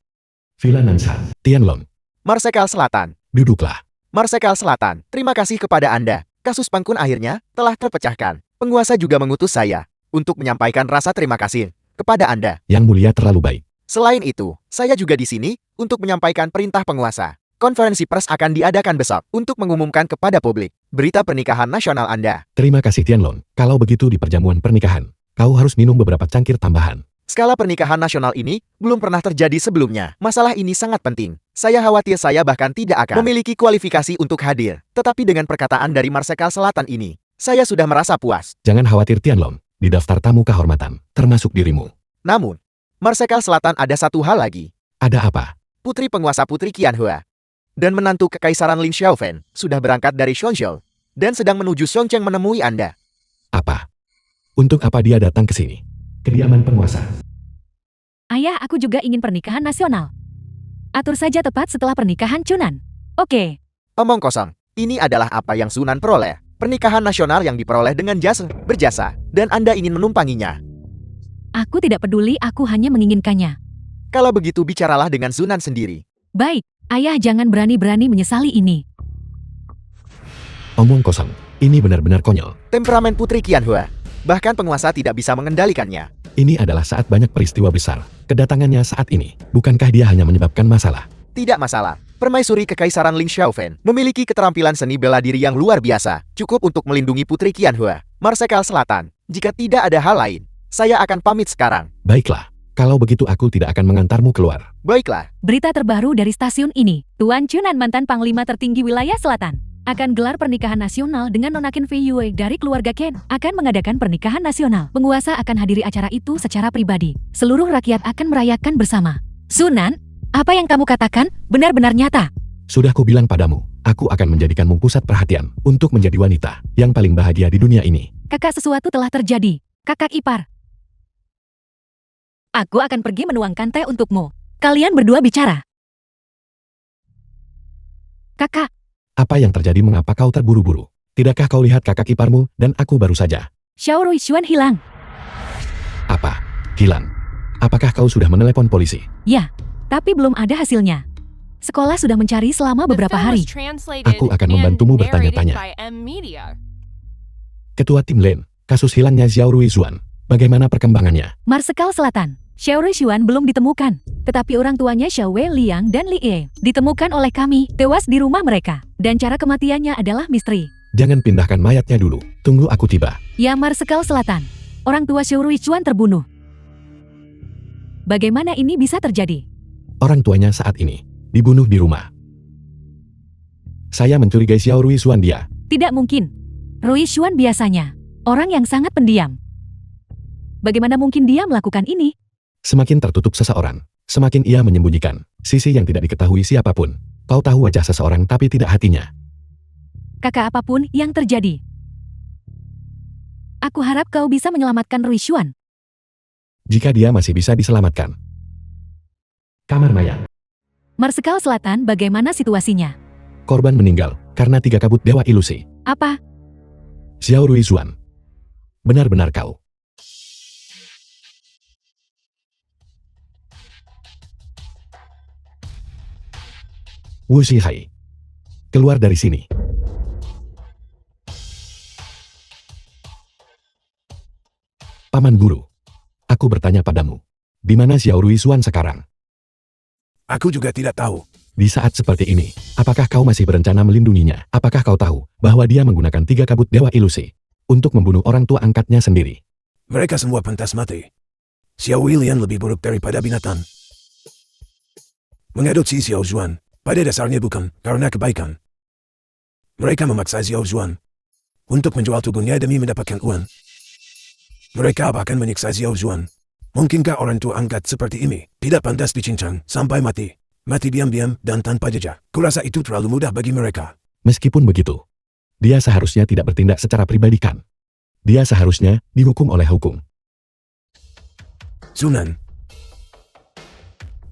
Villa Nanshan, Tianlong, Marsekal Selatan. duduklah. Marsekal Selatan, terima kasih kepada Anda. Kasus Pangkun akhirnya telah terpecahkan. Penguasa juga mengutus saya untuk menyampaikan rasa terima kasih kepada Anda. Yang mulia terlalu baik. Selain itu, saya juga di sini untuk menyampaikan perintah penguasa. Konferensi pers akan diadakan besok untuk mengumumkan kepada publik berita pernikahan nasional Anda. Terima kasih Tianlong. Kalau begitu di perjamuan pernikahan, kau harus minum beberapa cangkir tambahan. Skala pernikahan nasional ini belum pernah terjadi sebelumnya. Masalah ini sangat penting. Saya khawatir saya bahkan tidak akan memiliki kualifikasi untuk hadir. Tetapi dengan perkataan dari Marsekal Selatan ini, saya sudah merasa puas. Jangan khawatir Tianlong, di daftar tamu kehormatan, termasuk dirimu. Namun, Marsekal Selatan ada satu hal lagi. Ada apa? Putri penguasa Putri Qianhua dan menantu Kekaisaran Lin Xiaofen sudah berangkat dari Shonzhou dan sedang menuju Shongcheng menemui Anda. Apa? Untuk apa dia datang ke sini? Kediaman penguasa. Ayah, aku juga ingin pernikahan nasional. Atur saja tepat setelah pernikahan Cunan. Oke, Omong kosong, ini adalah apa yang Sunan peroleh. Pernikahan nasional yang diperoleh dengan berjasa, dan Anda ingin menumpanginya. aku tidak peduli, aku hanya menginginkannya. Kalau begitu bicaralah dengan Sunan sendiri. Baik, ayah jangan berani-berani menyesali ini. Omong kosong. Ini benar-benar konyol. Temperamen Putri Qianhua, bahkan penguasa tidak bisa mengendalikannya. Ini adalah saat banyak peristiwa besar. Kedatangannya saat ini, bukankah dia hanya menyebabkan masalah? Tidak masalah. Permaisuri Kekaisaran Lin Xiaofen memiliki keterampilan seni bela diri yang luar biasa, cukup untuk melindungi Putri Qianhua. Marsekal Selatan, jika tidak ada hal lain, saya akan pamit sekarang. Baiklah, kalau begitu aku tidak akan mengantarmu keluar. Baiklah. Berita terbaru dari stasiun ini, Tuan Cunan mantan Panglima tertinggi wilayah selatan akan gelar pernikahan nasional dengan Nona Qin Fei Yue dari keluarga Ken. Akan mengadakan pernikahan nasional. Penguasa akan hadiri acara itu secara pribadi. Seluruh rakyat akan merayakan bersama. Sunan, apa yang kamu katakan benar-benar nyata. Sudah kubilang padamu, aku akan menjadikanmu pusat perhatian untuk menjadi wanita yang paling bahagia di dunia ini. Kakak, sesuatu telah terjadi. Kakak ipar. Aku akan pergi menuangkan teh untukmu. Kalian berdua bicara. Kakak, Apa yang terjadi, mengapa kau terburu-buru? Tidakkah kau lihat kakak iparmu dan aku baru saja? Xiao Ruixuan hilang. Apa? Hilang? Apakah kau sudah menelepon polisi? Ya, tapi belum ada hasilnya. Sekolah sudah mencari selama The beberapa film hari. was translated Aku akan and membantumu narrated bertanya-tanya. by M Media. Ketua Tim Len, kasus hilangnya Xiao Ruixuan. Bagaimana perkembangannya? Marsekal Selatan, Xiao Ruixuan belum ditemukan. Tetapi orang tuanya Xiao Wei Liang dan Li Ye ditemukan oleh kami, tewas di rumah mereka. Dan cara kematiannya adalah misteri. Jangan pindahkan mayatnya dulu. Tunggu aku tiba. Ya, Marsekal Selatan. Orang tua Xiao Ruixuan terbunuh. Bagaimana ini bisa terjadi? Orang tuanya saat ini dibunuh di rumah. Saya mencurigai Xiao Ruixuan dia. Tidak mungkin. Ruixuan biasanya orang yang sangat pendiam. Bagaimana mungkin dia melakukan ini? Semakin tertutup seseorang, semakin ia menyembunyikan sisi yang tidak diketahui siapapun. Kau tahu wajah seseorang tapi tidak hatinya. Kakak, apapun yang terjadi, aku harap kau bisa menyelamatkan Ruixuan. Jika dia masih bisa diselamatkan. Kamar mayat. Marsekal Selatan, bagaimana situasinya? Korban meninggal karena 3 kabut dewa ilusi. Apa? Xiao Ruixuan. Benar-benar kau. Wu Shihai. Keluar dari sini. Paman Guru. Aku bertanya padamu. Di mana Xiao Ruixuan sekarang? Aku juga tidak tahu. Di saat seperti ini, apakah kau masih berencana melindunginya? Apakah kau tahu bahwa dia menggunakan 3 kabut dewa ilusi untuk membunuh orang tua angkatnya sendiri? Mereka semua pantas mati. Xiao Willian lebih buruk daripada binatang. Mengadopsi Xiao Zuan pada dasarnya bukan karena kebaikan. Mereka memaksa Xiao Zuan untuk menjual tubuhnya demi mendapatkan uang. Mereka bahkan menyiksa Xiao Zuan. Mungkinkah orang tua angkat seperti ini tidak pantas dicincang sampai mati? Mati diam-diam dan tanpa jejak. Kurasa itu terlalu mudah bagi mereka. Meskipun begitu, dia seharusnya tidak bertindak secara pribadi kan? Dia seharusnya dihukum oleh hukum. Sunan,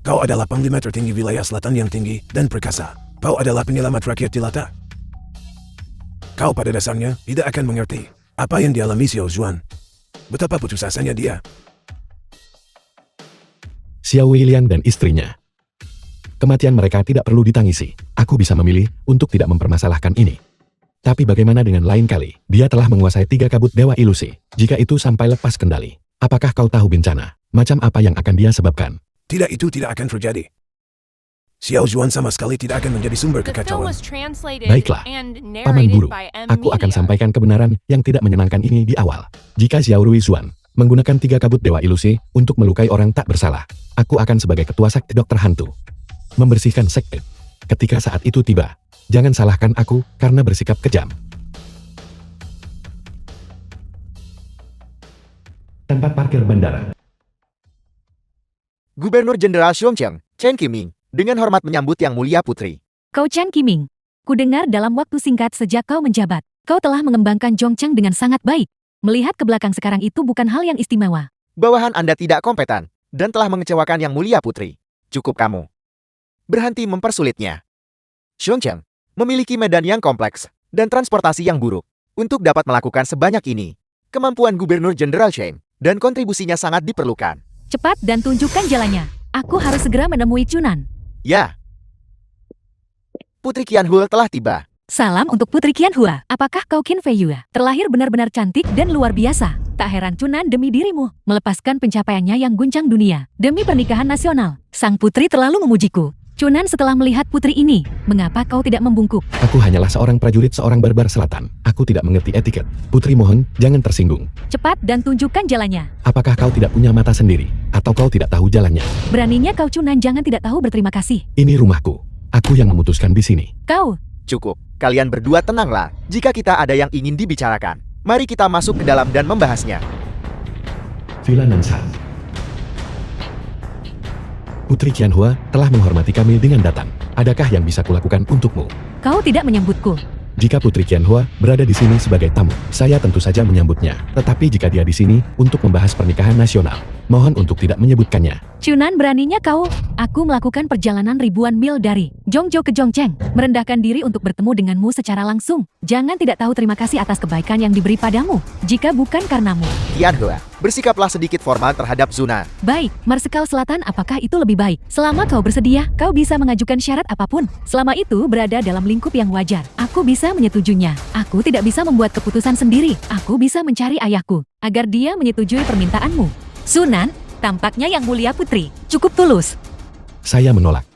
kau adalah panglima tertinggi wilayah selatan yang tinggi dan perkasa. Kau adalah penyelamat rakyat jelata. Kau pada dasarnya tidak akan mengerti apa yang dialami Xiao Zuan. Betapa putus asanya dia. Xiao Weiliang dan istrinya. Kematian mereka tidak perlu ditangisi. Aku bisa memilih untuk tidak mempermasalahkan ini. Tapi bagaimana dengan lain kali? Dia telah menguasai 3 kabut dewa ilusi. Jika itu sampai lepas kendali, apakah kau tahu bencana macam apa yang akan dia sebabkan? Tidak, itu tidak akan terjadi. Xiao Zuan sama sekali tidak akan menjadi sumber The film kekacauan. was translated Baiklah, and Paman narrated Guru, by M aku akan Media. sampaikan kebenaran yang tidak menyenangkan ini di awal. Jika Xiao Ruixuan menggunakan 3 kabut dewa ilusi untuk melukai orang tak bersalah, aku akan sebagai ketua sekte dokter hantu membersihkan sekte. Ketika saat itu tiba, jangan salahkan aku karena bersikap kejam. Tempat parkir bandara. Gubernur Jenderal Xiongcheng, Chen Qiming, dengan hormat menyambut Yang Mulia Putri. Kau Chen Qiming, ku dengar dalam waktu singkat sejak kau menjabat, kau telah mengembangkan Zhongcheng dengan sangat baik. Melihat ke belakang sekarang itu bukan hal yang istimewa. Bawahan Anda tidak kompeten dan telah mengecewakan Yang Mulia Putri. Cukup kamu. Berhenti mempersulitnya. Xiongcheng memiliki medan yang kompleks dan transportasi yang buruk. Untuk dapat melakukan sebanyak ini, kemampuan Gubernur Jenderal Chen dan kontribusinya sangat diperlukan. Cepat dan tunjukkan jalannya. Aku harus segera menemui Cunan. Ya. Putri Qianhul telah tiba. Salam untuk Putri Qianhua. Apakah kau Qin Fei Yue? Terlahir benar-benar cantik dan luar biasa. Tak heran Cunan demi dirimu, melepaskan pencapaiannya yang guncang dunia. Demi pernikahan nasional, sang putri terlalu memujiku. Cunan setelah melihat putri ini, mengapa kau tidak membungkuk? Aku hanyalah seorang prajurit seorang barbar selatan. Aku tidak mengerti etiket. Putri mohon, jangan tersinggung. Cepat dan tunjukkan jalannya. Apakah kau tidak punya mata sendiri? Atau kau tidak tahu jalannya? Beraninya kau Cunan jangan tidak tahu berterima kasih. Ini rumahku. Aku yang memutuskan di sini. Kau, Cukup. Kalian berdua tenanglah. Jika kita ada yang ingin dibicarakan, mari kita masuk ke dalam dan membahasnya. Villa Nansan. Putri Qianhua telah menghormati kami dengan datang. Adakah yang bisa kulakukan untukmu? kau tidak menyambutku. Jika Putri Qianhua berada di sini sebagai tamu, saya tentu saja menyambutnya. Tetapi jika dia di sini untuk membahas pernikahan nasional, mohon untuk tidak menyebutkannya. Chunan, beraninya kau? Aku melakukan perjalanan ribuan mil dari Zhongzhou ke Zhongcheng, merendahkan diri untuk bertemu denganmu secara langsung. Jangan tidak tahu terima kasih atas kebaikan yang diberi padamu. Jika bukan karenamu. Qianhua, bersikaplah sedikit formal terhadap Zunan. Baik, Marsekal Selatan, apakah itu lebih baik? Selama kau bersedia, kau bisa mengajukan syarat apapun. Selama itu berada dalam lingkup yang wajar, aku bisa menyetujuinya. Aku tidak bisa membuat keputusan sendiri. Aku bisa mencari ayahku, agar dia menyetujui permintaanmu. Sunan, tampaknya Yang Mulia Putri cukup tulus. Saya menolak.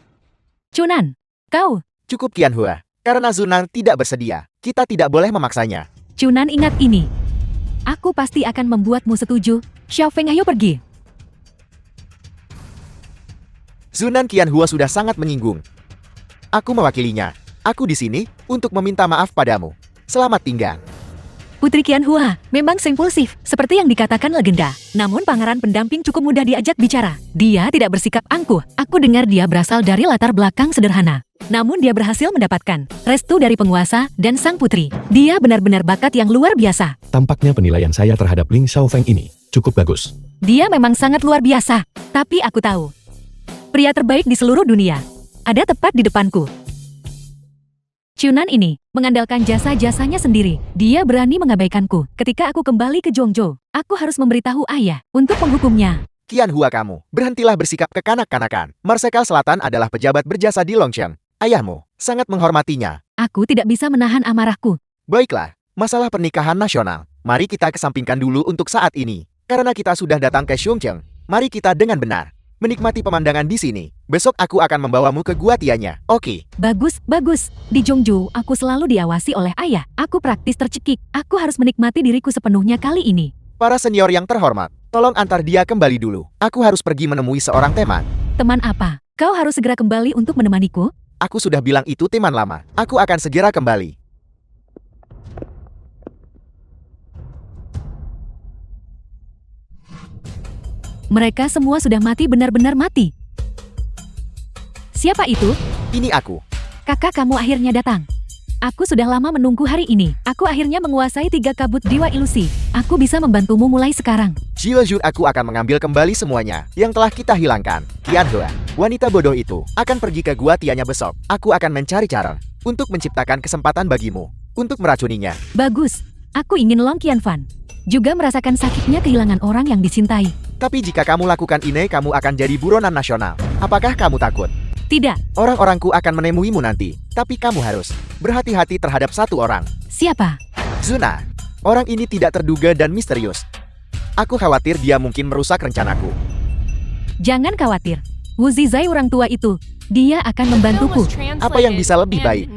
Chunan, kau. Cukup Qianhua, karena Zunan tidak bersedia, kita tidak boleh memaksanya. Chunan, ingat ini. Aku pasti akan membuatmu setuju. Xiao Feng, ayo pergi. Zunan Qianhua sudah sangat menyinggung. Aku mewakilinya. Aku di sini untuk meminta maaf padamu. Selamat tinggal. Putri Qianhua memang impulsif, seperti yang dikatakan legenda. Namun pangeran pendamping cukup mudah diajak bicara. Dia tidak bersikap angkuh. Aku dengar dia berasal dari latar belakang sederhana. Namun dia berhasil mendapatkan restu dari penguasa dan sang putri. Dia benar-benar bakat yang luar biasa. Tampaknya penilaian saya terhadap Ling Xiaofeng ini cukup bagus. Dia memang sangat luar biasa. Tapi aku tahu, pria terbaik di seluruh dunia ada tepat di depanku. Chunan ini mengandalkan jasa-jasanya sendiri. Dia berani mengabaikanku. Ketika aku kembali ke Zhongzhou, aku harus memberitahu ayah untuk menghukumnya. Qianhua, kamu, berhentilah bersikap kekanak-kanakan. Marsekal Selatan adalah pejabat berjasa di Longcheng. Ayahmu sangat menghormatinya. Aku tidak bisa menahan amarahku. Baiklah, masalah pernikahan nasional. Mari kita kesampingkan dulu untuk saat ini. Karena kita sudah datang ke Zhongcheng, mari kita dengan benar menikmati pemandangan di sini. Besok aku akan membawamu ke Gua Tianya. Oke. Bagus, bagus. Di Zhongzhou, aku selalu diawasi oleh ayah. Aku praktis tercekik. Aku harus menikmati diriku sepenuhnya kali ini. Para senior yang terhormat, tolong antar dia kembali dulu. Aku harus pergi menemui seorang teman. Teman apa? Kau harus segera kembali untuk menemaniku? Aku sudah bilang itu teman lama. Aku akan segera kembali. Mereka semua sudah mati, benar-benar mati. Siapa itu? Ini aku. Kakak, kamu akhirnya datang. Aku sudah lama menunggu hari ini. Aku akhirnya menguasai 3 kabut dewa ilusi. Aku bisa membantumu mulai sekarang. Jiwajur, aku akan mengambil kembali semuanya yang telah kita hilangkan. Qianhua, wanita bodoh itu akan pergi ke Gua Tianya besok. Aku akan mencari cara untuk menciptakan kesempatan bagimu untuk meracuninya. Bagus. Aku ingin Long Qianfan juga merasakan sakitnya kehilangan orang yang dicintai. Tapi jika kamu lakukan ini, kamu akan jadi buronan nasional. Apakah kamu takut? Tidak. Orang-orangku akan menemuimu nanti. Tapi kamu harus berhati-hati terhadap satu orang. Siapa? Zuna. Orang ini tidak terduga dan misterius. Aku khawatir dia mungkin merusak rencanaku. Jangan khawatir. Wu Zizai, orang tua itu, dia akan membantuku. Apa yang bisa lebih baik?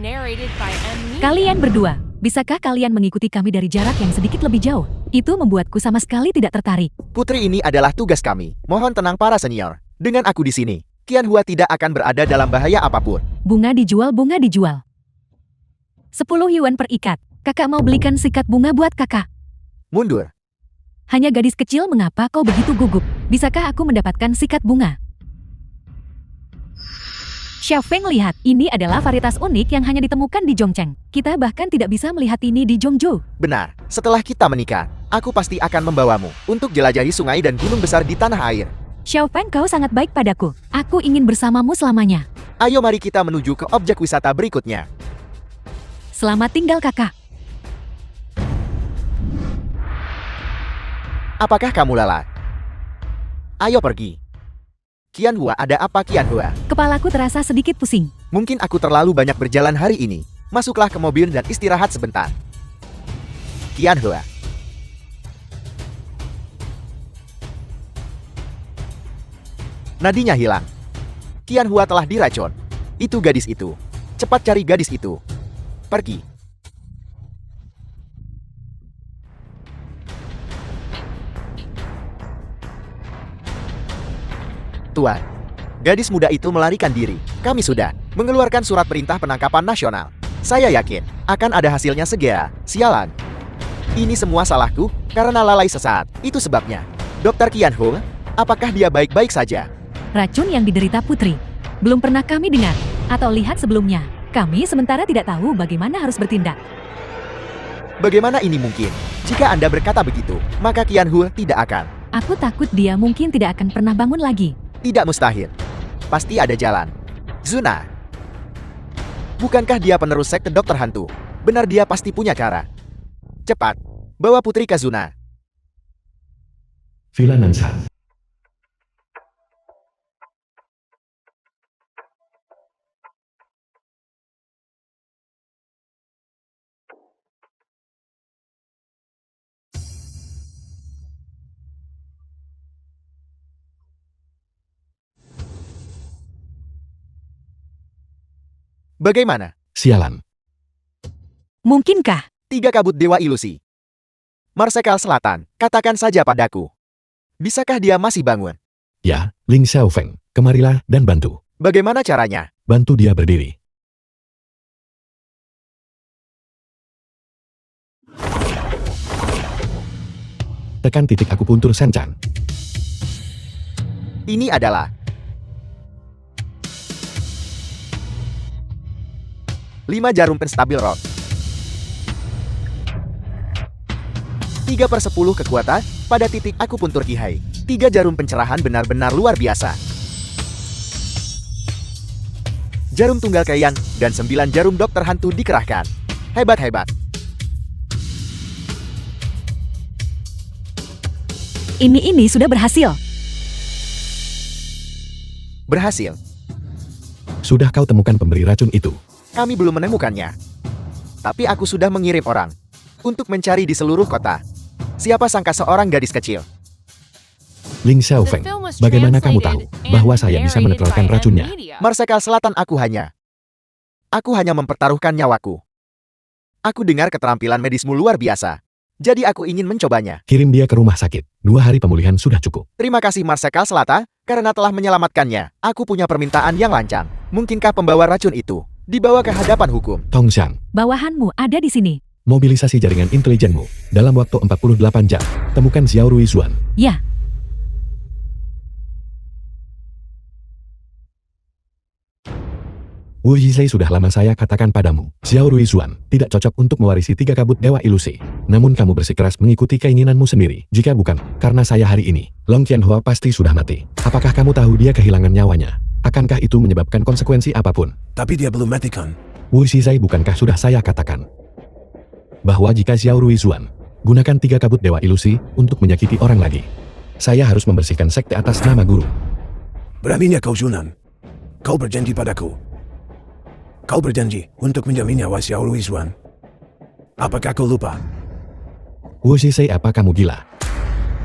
Kalian berdua, bisakah kalian mengikuti kami dari jarak yang sedikit lebih jauh? Itu membuatku sama sekali tidak tertarik. Putri, ini adalah tugas kami. Mohon tenang para senior. Dengan aku di sini, Qianhua tidak akan berada dalam bahaya apapun. Bunga dijual, bunga dijual. 10 yuan per ikat. Kakak mau belikan sikat bunga buat kakak. Mundur. Hanya gadis kecil, mengapa kau begitu gugup? Bisakah aku mendapatkan sikat bunga? Xiao Feng, lihat, ini adalah varietas unik yang hanya ditemukan di Zhongcheng. Kita bahkan tidak bisa melihat ini di Zhongzhou. Benar, setelah kita menikah, aku pasti akan membawamu untuk jelajahi sungai dan gunung besar di tanah air. Xiao Feng, kau sangat baik padaku. Aku ingin bersamamu selamanya. Ayo mari kita menuju ke objek wisata berikutnya. Selamat tinggal, kakak. Apakah kamu lelah? Ayo pergi. Qianhua, ada apa Qianhua? Kepalaku terasa sedikit pusing. Mungkin aku terlalu banyak berjalan hari ini. Masuklah ke mobil dan istirahat sebentar. Qianhua. Nadinya hilang. Qianhua telah diracun. Itu gadis itu. Cepat cari gadis itu. Pergi. Tuan, gadis muda itu melarikan diri. Kami sudah mengeluarkan surat perintah penangkapan nasional. Saya yakin akan ada hasilnya segera. Sialan. Ini semua salahku karena lalai sesaat. Itu sebabnya. Dr. Qianhua, apakah dia baik-baik saja? Racun yang diderita Putri belum pernah kami dengar atau lihat sebelumnya. Kami sementara tidak tahu bagaimana harus bertindak. Bagaimana ini mungkin? Jika Anda berkata begitu, maka Qianhu tidak akan. Aku takut dia mungkin tidak akan pernah bangun lagi. Tidak mustahil. Pasti ada jalan. Zuna. Bukankah dia penerus sekte dokter hantu? Benar, dia pasti punya cara. Cepat, bawa putri ke Zuna. Villa Nanshan. Bagaimana? Sialan. Mungkinkah? 3 kabut dewa ilusi. Marsekal Selatan, katakan saja padaku. Bisakah dia masih bangun? Ya, Ling Xiaofeng, kemarilah dan bantu. Bagaimana caranya? Bantu dia berdiri. Tekan titik akupuntur Shanchan. Ini adalah 5 jarum penstabil roh. 3/10 kekuatan pada titik akupuntur Qihai. 3 jarum pencerahan benar-benar luar biasa. Jarum tunggal Kaiyan dan 9 jarum dokter hantu dikerahkan. Hebat-hebat. Ini sudah berhasil. Berhasil. Sudah kau temukan pemberi racun itu? Kami belum menemukannya. Tapi aku sudah mengirim orang untuk mencari di seluruh kota. Siapa sangka seorang gadis kecil. Ling Xiaofeng, bagaimana kamu tahu bahwa saya bisa menetralkan racunnya? Marsekal Selatan, aku hanya mempertaruhkan nyawaku. Aku dengar keterampilan medismu luar biasa. Jadi aku ingin mencobanya. Kirim dia ke rumah sakit. 2 hari pemulihan sudah cukup. Terima kasih Marsekal Selatan, karena telah menyelamatkannya. Aku punya permintaan yang lancang. Mungkinkah pembawa racun itu dibawa ke hadapan hukum? Tongshan, Bawahanmu ada di sini. mobilisasi jaringan intelijenmu. Dalam waktu 48 jam, temukan Xiao Ruizuan. Ya, Wu Yizai, sudah lama saya katakan padamu, Xiao Ruizuan tidak cocok untuk mewarisi 3 kabut dewa ilusi. Namun kamu bersikeras mengikuti keinginanmu sendiri. Jika bukan karena saya hari ini, Long Qianhua pasti sudah mati. Apakah kamu tahu dia kehilangan nyawanya? Akankah itu menyebabkan konsekuensi apapun? Tapi dia belum mati kan? Wu Yizai, bukankah sudah saya katakan bahwa jika Xiao Ruizuan gunakan 3 kabut dewa ilusi untuk menyakiti orang lagi, saya harus membersihkan sekte atas nama guru. Beraninya kau, Zunan. Kau berjanji padaku. Kau berjanji untuk menjamin nyawa Xiao Ruizuan. Apakah kau lupa? Wu Yizai, apa kamu gila?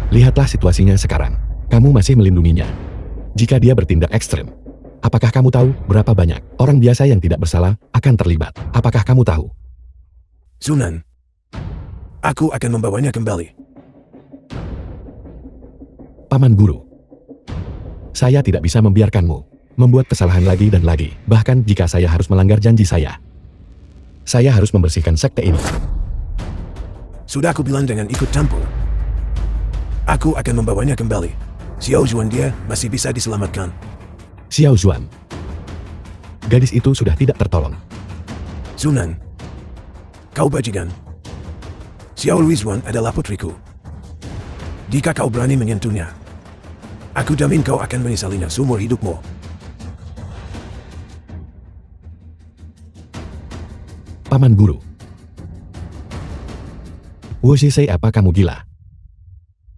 Lihatlah situasinya sekarang. Kamu masih melindunginya. Jika dia bertindak ekstrem, apakah kamu tahu berapa banyak orang biasa yang tidak bersalah akan terlibat? Apakah kamu tahu? Zunan, aku akan membawanya kembali. Paman Guru, saya tidak bisa membiarkanmu membuat kesalahan lagi dan lagi. Bahkan jika saya harus melanggar janji saya harus membersihkan sekte ini. Sudah aku bilang jangan ikut campur. Aku akan membawanya kembali. Xiao Zuan dia masih bisa diselamatkan. Xiao Zuan, gadis itu sudah tidak tertolong. Zunan, kau bajingan. Xiao Ruizuan adalah putriku. Jika kau berani menyentuhnya, aku jamin kau akan menyesalinya seumur hidupmu. Paman Guru, Wu Yizai, apa kamu gila?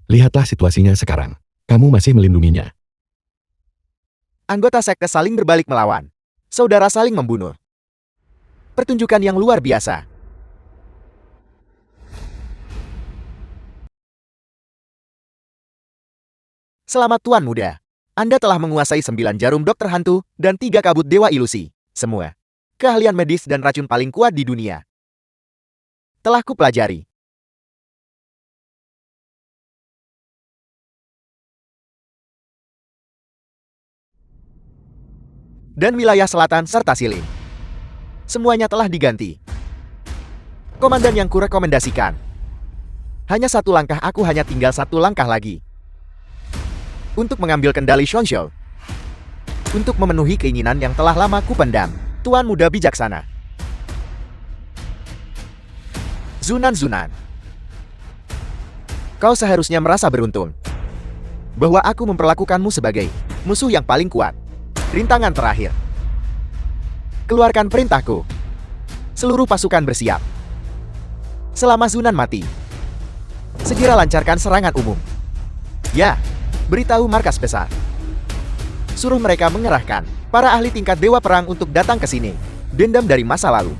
Lihatlah situasinya sekarang. Kamu masih melindunginya. Anggota sekte saling berbalik melawan. Saudara saling membunuh. Pertunjukan yang luar biasa. Selamat Tuan Muda. Anda telah menguasai 9 jarum dokter hantu dan 3 kabut dewa ilusi. Semua keahlian medis dan racun paling kuat di dunia telah kupelajari. Dan wilayah selatan serta Silin, semuanya telah diganti. Komandan yang kurekomendasikan. Hanya 1 langkah, aku hanya tinggal 1 langkah lagi untuk mengambil kendali Shonshou. Untuk memenuhi keinginan yang telah lama kupendam. Tuan muda bijaksana. Zunan. Kau seharusnya merasa beruntung bahwa aku memperlakukanmu sebagai musuh yang paling kuat. Rintangan terakhir. Keluarkan perintahku. Seluruh pasukan bersiap. Selama Zunan mati, segera lancarkan serangan umum. Ya, beritahu markas besar. Suruh mereka mengerahkan para ahli tingkat dewa perang untuk datang ke sini. Dendam dari masa lalu.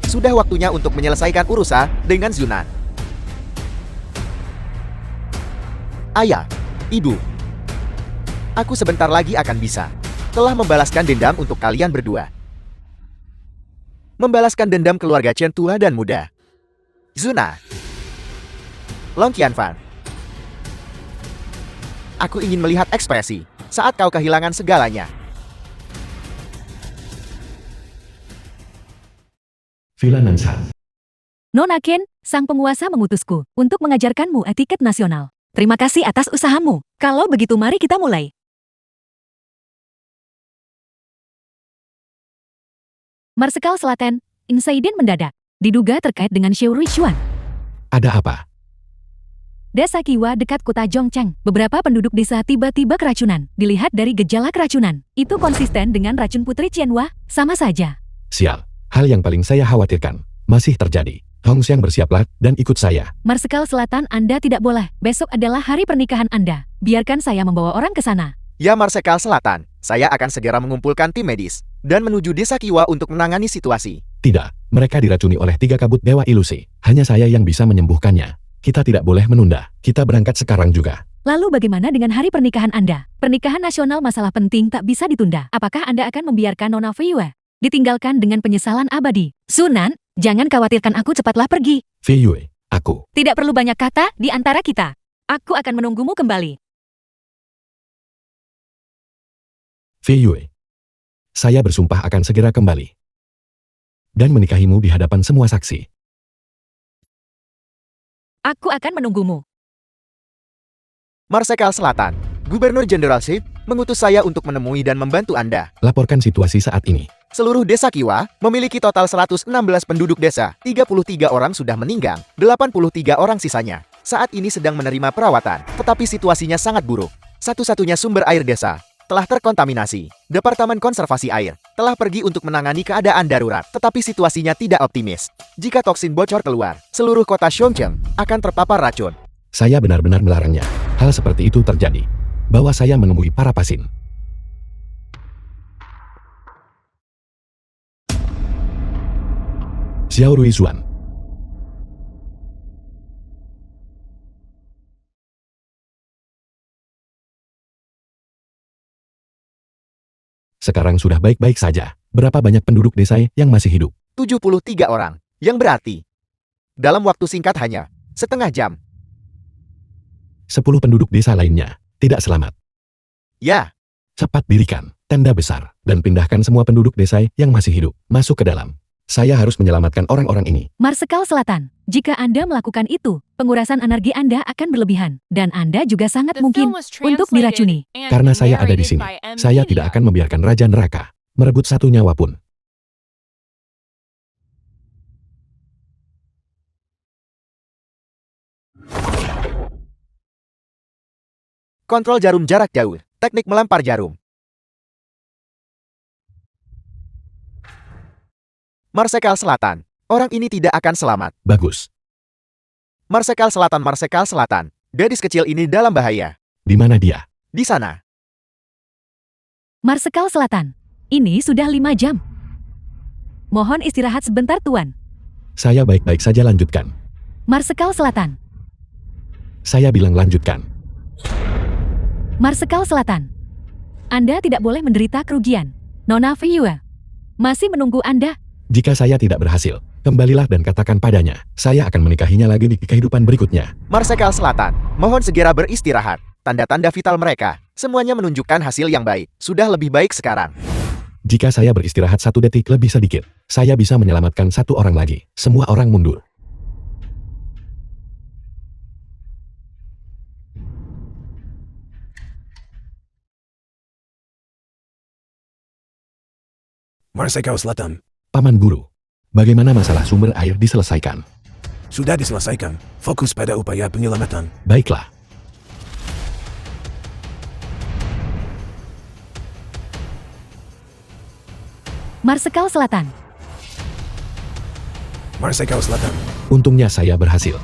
Sudah waktunya untuk menyelesaikan urusan dengan Zunan. Ayah, Ibu, aku sebentar lagi akan bisa telah membalaskan dendam untuk kalian berdua. Membalaskan dendam keluarga Chen tua dan muda. Zuna, Long Qianfan. Aku ingin melihat ekspresi saat kau kehilangan segalanya. Villa Nanshan. Nona Ken, sang penguasa mengutusku untuk mengajarkanmu etiket nasional. Terima kasih atas usahamu. Kalau begitu mari kita mulai. Marsekal Selatan, insiden mendadak. Diduga terkait dengan Xiu Ruixuan. Ada apa? Desa Kiwa dekat kota Zhongcheng. Beberapa penduduk desa tiba-tiba keracunan. Dilihat dari gejala keracunan. Itu konsisten dengan racun Putri Qianhua, sama saja. Sial. Hal yang paling saya khawatirkan masih terjadi. Hongxiang bersiaplah dan ikut saya. Marsekal Selatan, Anda tidak boleh. Besok adalah hari pernikahan Anda. Biarkan saya membawa orang ke sana. Ya Marsekal Selatan, saya akan segera mengumpulkan tim medis dan menuju desa Kiwa untuk menangani situasi. Tidak, mereka diracuni oleh 3 kabut dewa ilusi. Hanya saya yang bisa menyembuhkannya. Kita tidak boleh menunda. Kita berangkat sekarang juga. Lalu bagaimana dengan hari pernikahan Anda? Pernikahan nasional masalah penting tak bisa ditunda. Apakah Anda akan membiarkan Nona Fei Yue ditinggalkan dengan penyesalan abadi? Sunan, jangan khawatirkan aku, cepatlah pergi. Fei Yue, aku. Tidak perlu banyak kata di antara kita. Aku akan menunggumu kembali. Fei Yue. Saya bersumpah akan segera kembali. Dan menikahimu di hadapan semua saksi. Aku akan menunggumu. Marsekal Selatan, Gubernur Jenderal Ship mengutus saya untuk menemui dan membantu Anda. Laporkan situasi saat ini. Seluruh desa Kiwa memiliki total 116 penduduk desa. 33 orang sudah meninggal, 83 orang sisanya saat ini sedang menerima perawatan. Tetapi situasinya sangat buruk. Satu-satunya sumber air desa telah terkontaminasi. Departemen Konservasi Air telah pergi untuk menangani keadaan darurat, tetapi situasinya tidak optimis. Jika toksin bocor keluar, seluruh kota Zhongcheng akan terpapar racun. Saya benar-benar melarangnya. Hal seperti itu terjadi. Bahwa saya menemui para pasin. Xiao Ruixuan. Sekarang sudah baik-baik saja. Berapa banyak penduduk desa yang masih hidup? 73 orang, yang berarti dalam waktu singkat hanya setengah jam. 10 penduduk desa lainnya tidak selamat. Ya, Cepat dirikan tenda besar dan pindahkan semua penduduk desa yang masih hidup masuk ke dalam. Saya harus menyelamatkan orang-orang ini. Marsekal Selatan, jika Anda melakukan itu, pengurasan energi Anda akan berlebihan. Dan Anda juga sangat The mungkin film was untuk translated diracuni. and Karena saya ada di narrated sini, by M. saya tidak Media. akan membiarkan Raja Neraka merebut satu nyawa pun. kontrol jarum jarak jauh, teknik melempar jarum. Marsekal Selatan, orang ini tidak akan selamat. Bagus. Marsekal Selatan, gadis kecil ini dalam bahaya. Di mana dia? Di sana. Marsekal Selatan, ini sudah 5 jam. Mohon istirahat sebentar, Tuan. Saya baik-baik saja, lanjutkan. Marsekal Selatan, Saya bilang lanjutkan. Marsekal Selatan. Anda tidak boleh menderita kerugian. Nona Fei Yue masih menunggu Anda. Jika saya tidak berhasil, kembalilah dan katakan padanya, saya akan menikahinya lagi di kehidupan berikutnya. Marsekal Selatan, mohon segera beristirahat. Tanda-tanda vital mereka, semuanya menunjukkan hasil yang baik. Sudah lebih baik sekarang. Jika saya beristirahat 1 detik lebih sedikit, saya bisa menyelamatkan 1 orang lagi. Semua orang mundur. Marsekau Selatan. Paman Guru, bagaimana masalah sumber air diselesaikan? Sudah diselesaikan. Fokus pada upaya penyelamatan. Baiklah. Marsekal Selatan. Marsekau Selatan. Untungnya saya berhasil.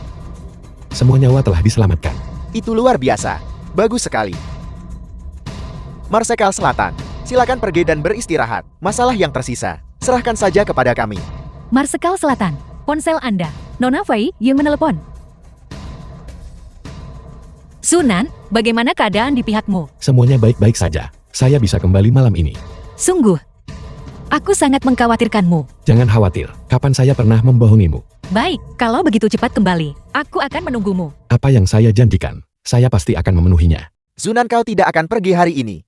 Semua nyawa telah diselamatkan. Itu luar biasa. Bagus sekali. Marsekal Selatan, silakan pergi dan beristirahat. Masalah yang tersisa, serahkan saja kepada kami. Marsekal Selatan. Ponsel Anda. Nona Fei yang menelepon. Sunan, bagaimana keadaan di pihakmu? Semuanya baik-baik saja. Saya bisa kembali malam ini. Sungguh. Aku sangat mengkhawatirkanmu. Jangan khawatir, kapan saya pernah membohongimu? Baik, kalau begitu cepat kembali, aku akan menunggumu. Apa yang saya janjikan, saya pasti akan memenuhinya. Sunan, kau tidak akan pergi hari ini.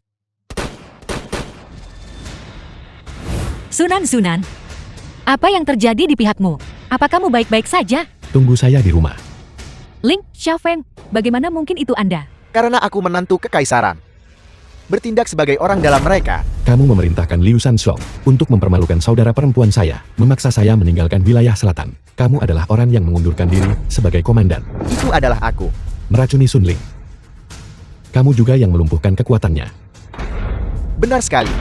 Sunan, apa yang terjadi di pihakmu? Apa kamu baik-baik saja? Tunggu saya di rumah. Ling Xiaofeng, bagaimana mungkin itu Anda? Karena aku menantu kekaisaran. Bertindak sebagai orang dalam mereka. Kamu memerintahkan Liu Shansong untuk mempermalukan saudara perempuan saya, memaksa saya meninggalkan wilayah selatan. Kamu adalah orang yang mengundurkan diri sebagai komandan. Itu adalah aku. Meracuni Sun Ling. Kamu juga yang melumpuhkan kekuatannya. Benar sekali.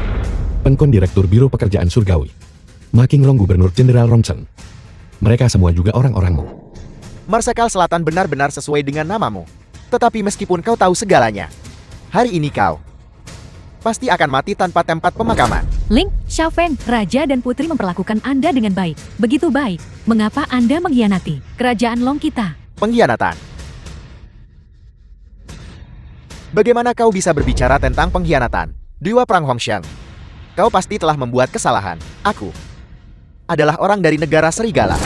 Pengkon Direktur Biro Pekerjaan Surgawi. Ma Qinglong Gubernur Jenderal Rongchen. Mereka semua juga orang-orangmu. Marsekal Selatan benar-benar sesuai dengan namamu. Tetapi meskipun kau tahu segalanya, hari ini kau pasti akan mati tanpa tempat pemakaman. Ling Xiaofeng, Raja dan Putri memperlakukan Anda dengan baik. Begitu baik. Mengapa Anda mengkhianati kerajaan Long kita? Pengkhianatan. Bagaimana kau bisa berbicara tentang pengkhianatan? Dewa Perang Hongxiang. Kau pasti telah membuat kesalahan. Aku adalah orang dari negara serigala.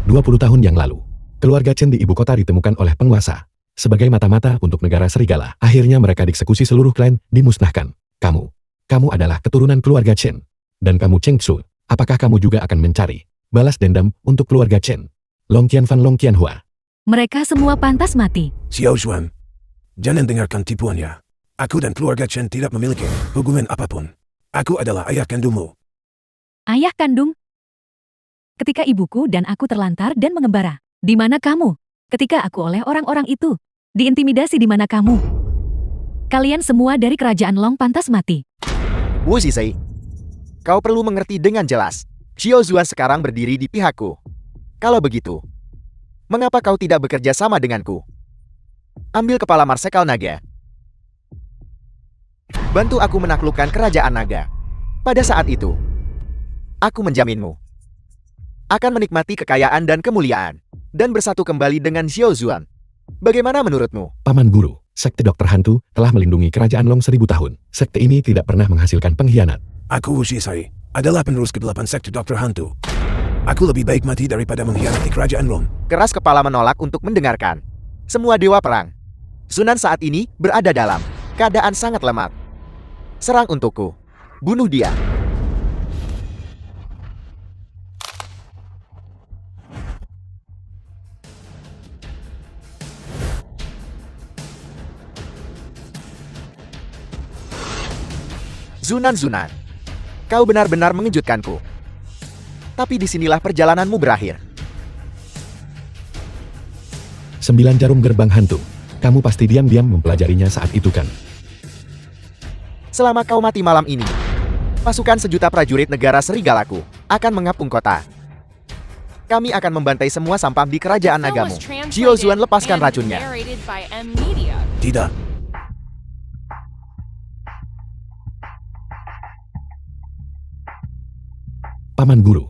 20 tahun yang lalu, keluarga Chen di ibu kota ditemukan oleh penguasa. Sebagai mata-mata untuk negara serigala, akhirnya mereka dieksekusi seluruh klan, dimusnahkan. Kamu adalah keturunan keluarga Chen. Dan kamu Cheng Tzu, apakah kamu juga akan mencari balas dendam untuk keluarga Chen? Long Qianfan Long Qianhua. Mereka semua pantas mati. Xiao Xuan. Jangan dengarkan tipuannya. Aku dan keluarga Chen tidak memiliki hubungan apapun. Aku adalah ayah kandungmu. Ayah kandung? Ketika ibuku dan aku terlantar dan mengembara, di mana kamu? Ketika aku oleh orang-orang itu, diintimidasi di mana kamu? Kalian semua dari kerajaan Long pantas mati. Wu Zizai, kau perlu mengerti dengan jelas. Xiao Zuan sekarang berdiri di pihakku. Kalau begitu, mengapa kau tidak bekerja sama denganku? Ambil kepala Marsekal Naga. Bantu aku menaklukkan kerajaan naga. Pada saat itu, aku menjaminmu akan menikmati kekayaan dan kemuliaan, dan bersatu kembali dengan Xiao Zuan. Bagaimana menurutmu? Paman Guru, sekte Dokter Hantu telah melindungi kerajaan Long 1000 tahun. Sekte ini tidak pernah menghasilkan pengkhianat. Aku Wu Zizai adalah penerus ke-8 sekte Dokter Hantu. Aku lebih baik mati daripada mengkhianati kerajaan Long. Keras kepala menolak untuk mendengarkan. Semua dewa perang. Sunan saat ini berada dalam keadaan sangat lemah. Serang untukku. Bunuh dia. Zunan, kau benar-benar mengejutkanku. Tapi disinilah perjalananmu berakhir. 9 jarum gerbang hantu. Kamu pasti diam-diam mempelajarinya saat itu kan? Selama kau mati malam ini, pasukan 1.000.000 prajurit negara serigalaku akan mengepung kota. Kami akan membantai semua sampah di kerajaan Film nagamu. was translated Xiao Zuan, lepaskan and racunnya. narrated by M Media. Tidak. Paman Guru.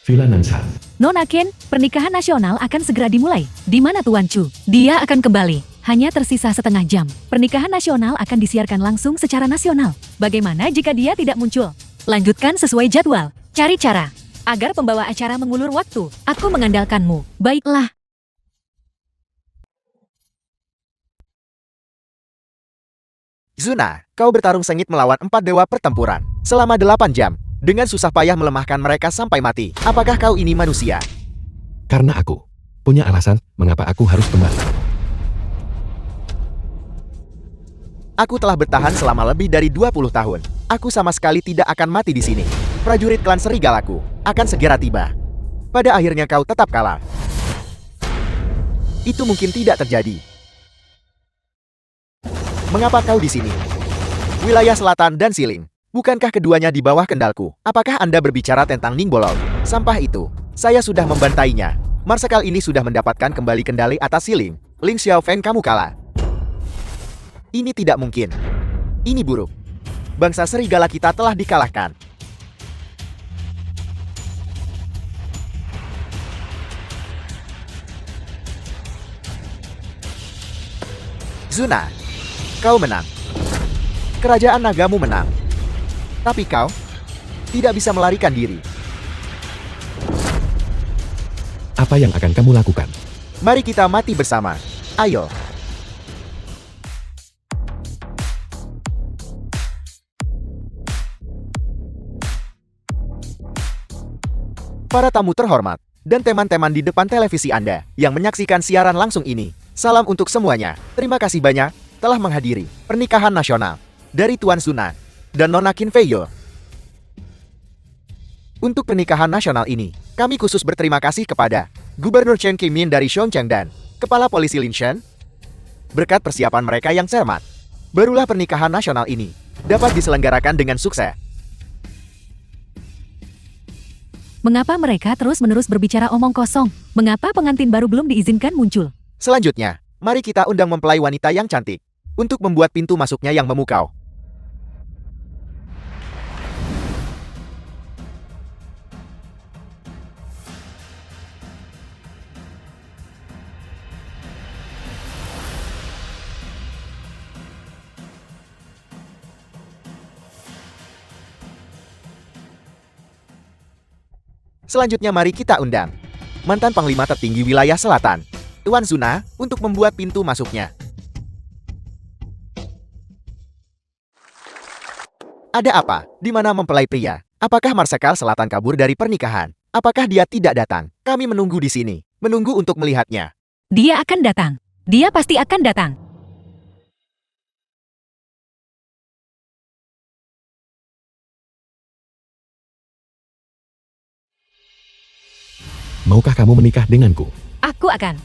Villa Nanshan. Nona Ken, pernikahan nasional akan segera dimulai. Di mana Tuan Chu? Dia akan kembali. Hanya tersisa setengah jam. Pernikahan nasional akan disiarkan langsung secara nasional. Bagaimana jika dia tidak muncul? Lanjutkan sesuai jadwal. Cari cara agar pembawa acara mengulur waktu. Aku mengandalkanmu. Baiklah. Zuna, kau bertarung sengit melawan 4 dewa pertempuran selama 8 jam. Dengan susah payah melemahkan mereka sampai mati. Apakah kau ini manusia? Karena aku punya alasan mengapa aku harus kembali. Aku telah bertahan selama lebih dari 20 tahun. Aku sama sekali tidak akan mati di sini. Prajurit klan serigalaku akan segera tiba. Pada akhirnya kau tetap kalah. Itu mungkin tidak terjadi. Mengapa kau di sini? Wilayah selatan dan Siling. Bukankah keduanya di bawah kendalku? Apakah Anda berbicara tentang Ningbolol? Sampah itu. Saya sudah membantainya. Marsekal ini sudah mendapatkan kembali kendali atas Siling. Ling Xiaofeng, kamu kalah. Ini tidak mungkin. Ini buruk. Bangsa serigala kita telah dikalahkan. Zuna, kau menang. Kerajaan nagamu menang. Tapi kau tidak bisa melarikan diri. Apa yang akan kamu lakukan? Mari kita mati bersama. Ayo. Para tamu terhormat dan teman-teman di depan televisi Anda yang menyaksikan siaran langsung ini, salam untuk semuanya. Terima kasih banyak telah menghadiri pernikahan nasional dari Tuan Zuna dan Nona Qin Fei Yo. Untuk pernikahan nasional ini, kami khusus berterima kasih kepada Gubernur Chen Qimin dari Chongqing dan Kepala Polisi Lin Shen. Berkat persiapan mereka yang cermat, barulah pernikahan nasional ini dapat diselenggarakan dengan sukses. Mengapa mereka terus-menerus berbicara omong kosong? Mengapa pengantin baru belum diizinkan muncul? Selanjutnya, mari kita undang mempelai wanita yang cantik untuk membuat pintu masuknya yang memukau. Selanjutnya mari kita undang mantan Panglima tertinggi wilayah selatan, Tuan Zuna, untuk membuat pintu masuknya. Ada apa? Di mana mempelai pria? Apakah Marsekal Selatan kabur dari pernikahan? Apakah dia tidak datang? Kami menunggu di sini, menunggu untuk melihatnya. Dia akan datang. Dia pasti akan datang. Maukah kamu menikah denganku? Aku akan.